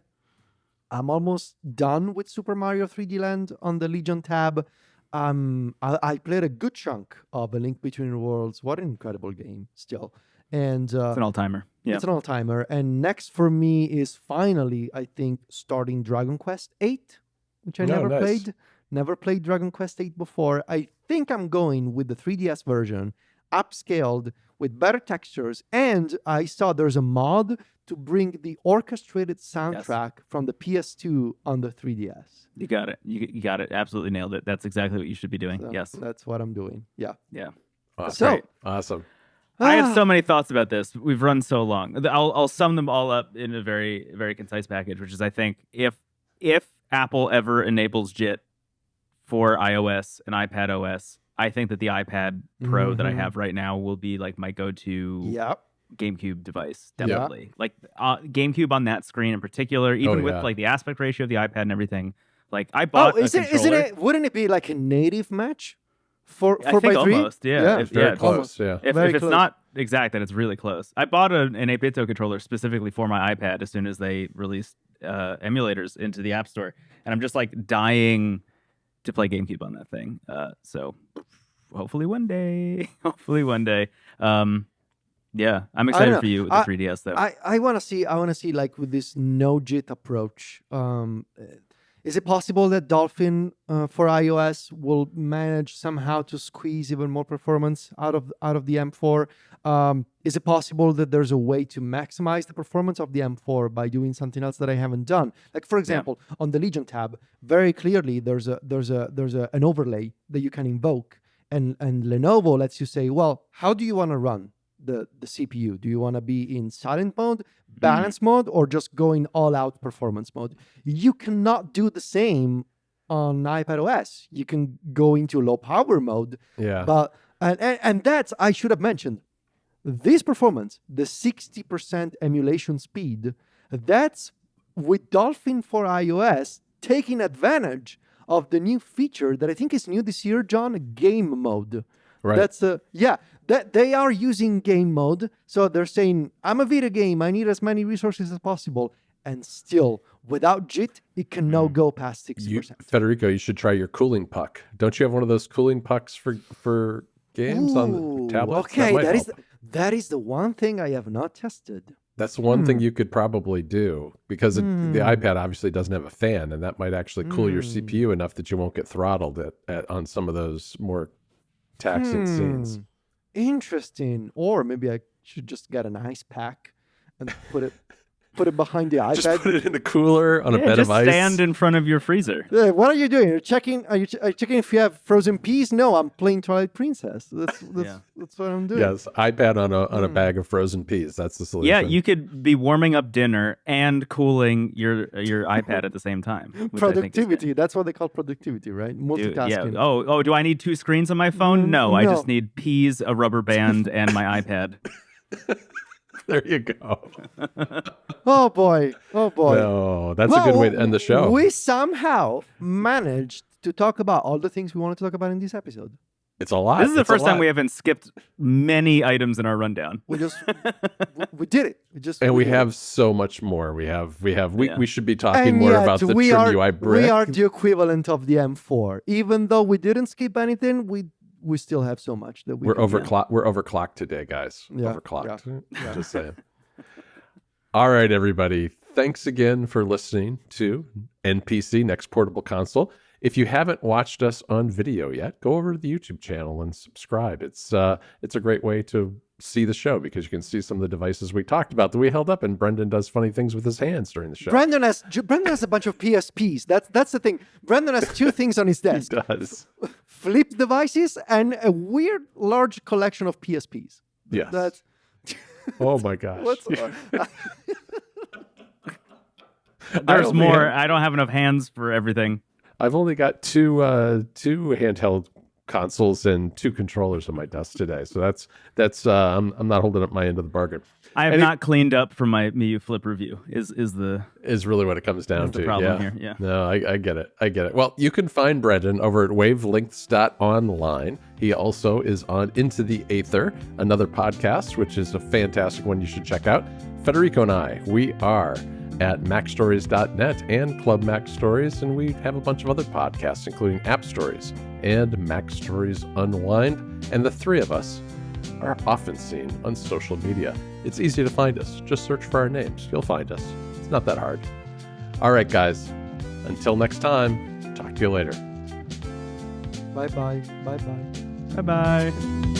I'm almost done with Super Mario 3D Land on the Legion tab. I played a good chunk of A Link Between Worlds. What an incredible game still. And It's an all-timer. Yeah. it's an all-timer. And next for me is finally, I think, starting Dragon Quest 8, which I Oh, never nice. played. Never played Dragon Quest 8 before. I think I'm going with the 3DS version, upscaled with better textures. And I saw there's a mod to bring the orchestrated soundtrack from the PS2 on the 3DS. You got it. You got it. Absolutely nailed it. That's exactly what you should be doing. So Yes. that's what I'm doing. Yeah. Yeah. Awesome. So- Great. Awesome. I have so many thoughts about this. We've run so long. I'll sum them all up in a very, very concise package, which is I think if Apple ever enables JIT for iOS and iPad OS, I think that the iPad Pro that I Mhm. have right now will be like my go-to Yeah. GameCube device. Yeah. Definitely. Like GameCube on that screen in particular, even with yeah. like the aspect ratio of the iPad and everything. Like I bought Oh, isn't controller. it? Wouldn't it be like a native match for I 4x3? think almost, yeah. If, Very yeah, close. Yeah. If Very it's close. not exact, then it's really close. I bought an 8-bit controller specifically for my iPad as soon as they released emulators into the App Store, and I'm just like dying to play GameCube on that thing. So hopefully one day, yeah, I'm excited know. for you with the 3DS though. I want to see like with this no JIT approach. Is it possible that Dolphin for iOS will manage somehow to squeeze even more performance out of the M4? Is it possible that there's a way to maximize the performance of the M4 by doing something else that I haven't done? Like for example, on the Legion tab, very clearly there's an overlay that you can invoke, and Lenovo lets you say, well, how do you want to run the CPU? Do you want to be in silent mode, balance mode, or just going all out performance mode? You cannot do the same on iPad OS. You can go into low power mode, Yeah. but and that's, I should have mentioned, this performance, the 60% emulation speed, that's with Dolphin for iOS taking advantage of the new feature that I think is new this year, John, game mode. Right. That's that they are using game mode. So they're saying, I'm a video game, I need as many resources as possible. And still, without JIT, it can now go past 60%. Federico, you should try your cooling puck. Don't you have one of those cooling pucks for games on Ooh, the tablet? okay, might that is help. that is the one thing I have not tested. That's one thing you could probably do, because the iPad obviously doesn't have a fan, and that might actually cool your CPU enough that you won't get throttled on some of those more taxing scenes. Interesting. Or maybe I should just get an ice pack and put it put it behind the iPad. Just put it in the cooler on a bed of ice. Just stand in front of your freezer. What are you doing? You're checking. Are you checking if you have frozen peas? No, I'm playing Twilight Princess. That's what I'm doing. Yes, iPad on a bag of frozen peas. That's the solution. Yeah, you could be warming up dinner and cooling your iPad at the same time. Productivity. That's what they call productivity, right? Multitasking. Yeah. Oh, do I need 2 screens on my phone? No, I just need peas, a rubber band, and my iPad. There you go. Oh boy. No, that's a good way to end the show. We somehow managed to talk about all the things we wanted to talk about in this episode. It's a lot. This is the first time we haven't skipped many items in our rundown. We did it. We have so much more. We should be talking more about the Trim UI brick. We are the equivalent of the M4. Even though we didn't skip anything, we still have so much that we're overclocked today, guys. Yeah. Overclocked. Yeah. Just saying. All right, everybody. Thanks again for listening to NPC Next Portable Console. If you haven't watched us on video yet, go over to the YouTube channel and subscribe. It's a great way to see the show because you can see some of the devices we talked about that we held up, and Brendan does funny things with his hands during the show. Brendan has a bunch of PSPs. That's the thing. Brendan has 2 things on his desk. He does. Flip devices and a weird large collection of PSPs. Yes. Oh my gosh. There's more. I don't have enough hands for everything. I've only got two handheld consoles and 2 controllers on my desk today, so that's I'm not holding up my end of the bargain. I have not cleaned up from my Miyoo Flip review. Is really what it comes down to. The problem here. Yeah. No, I get it. Well, you can find Brendan over at wavelengths.online. He also is on Into the Aether, another podcast, which is a fantastic one you should check out. Federico and I, we are at macstories.net and Club Mac Stories, and we have a bunch of other podcasts, including App Stories and Mac Stories Unwind, and the 3 of us are often seen on social media. It's easy to find us. Just search for our names. You'll find us. It's not that hard. All right, guys. Until next time, talk to you later. Bye-bye. Bye-bye. Bye-bye.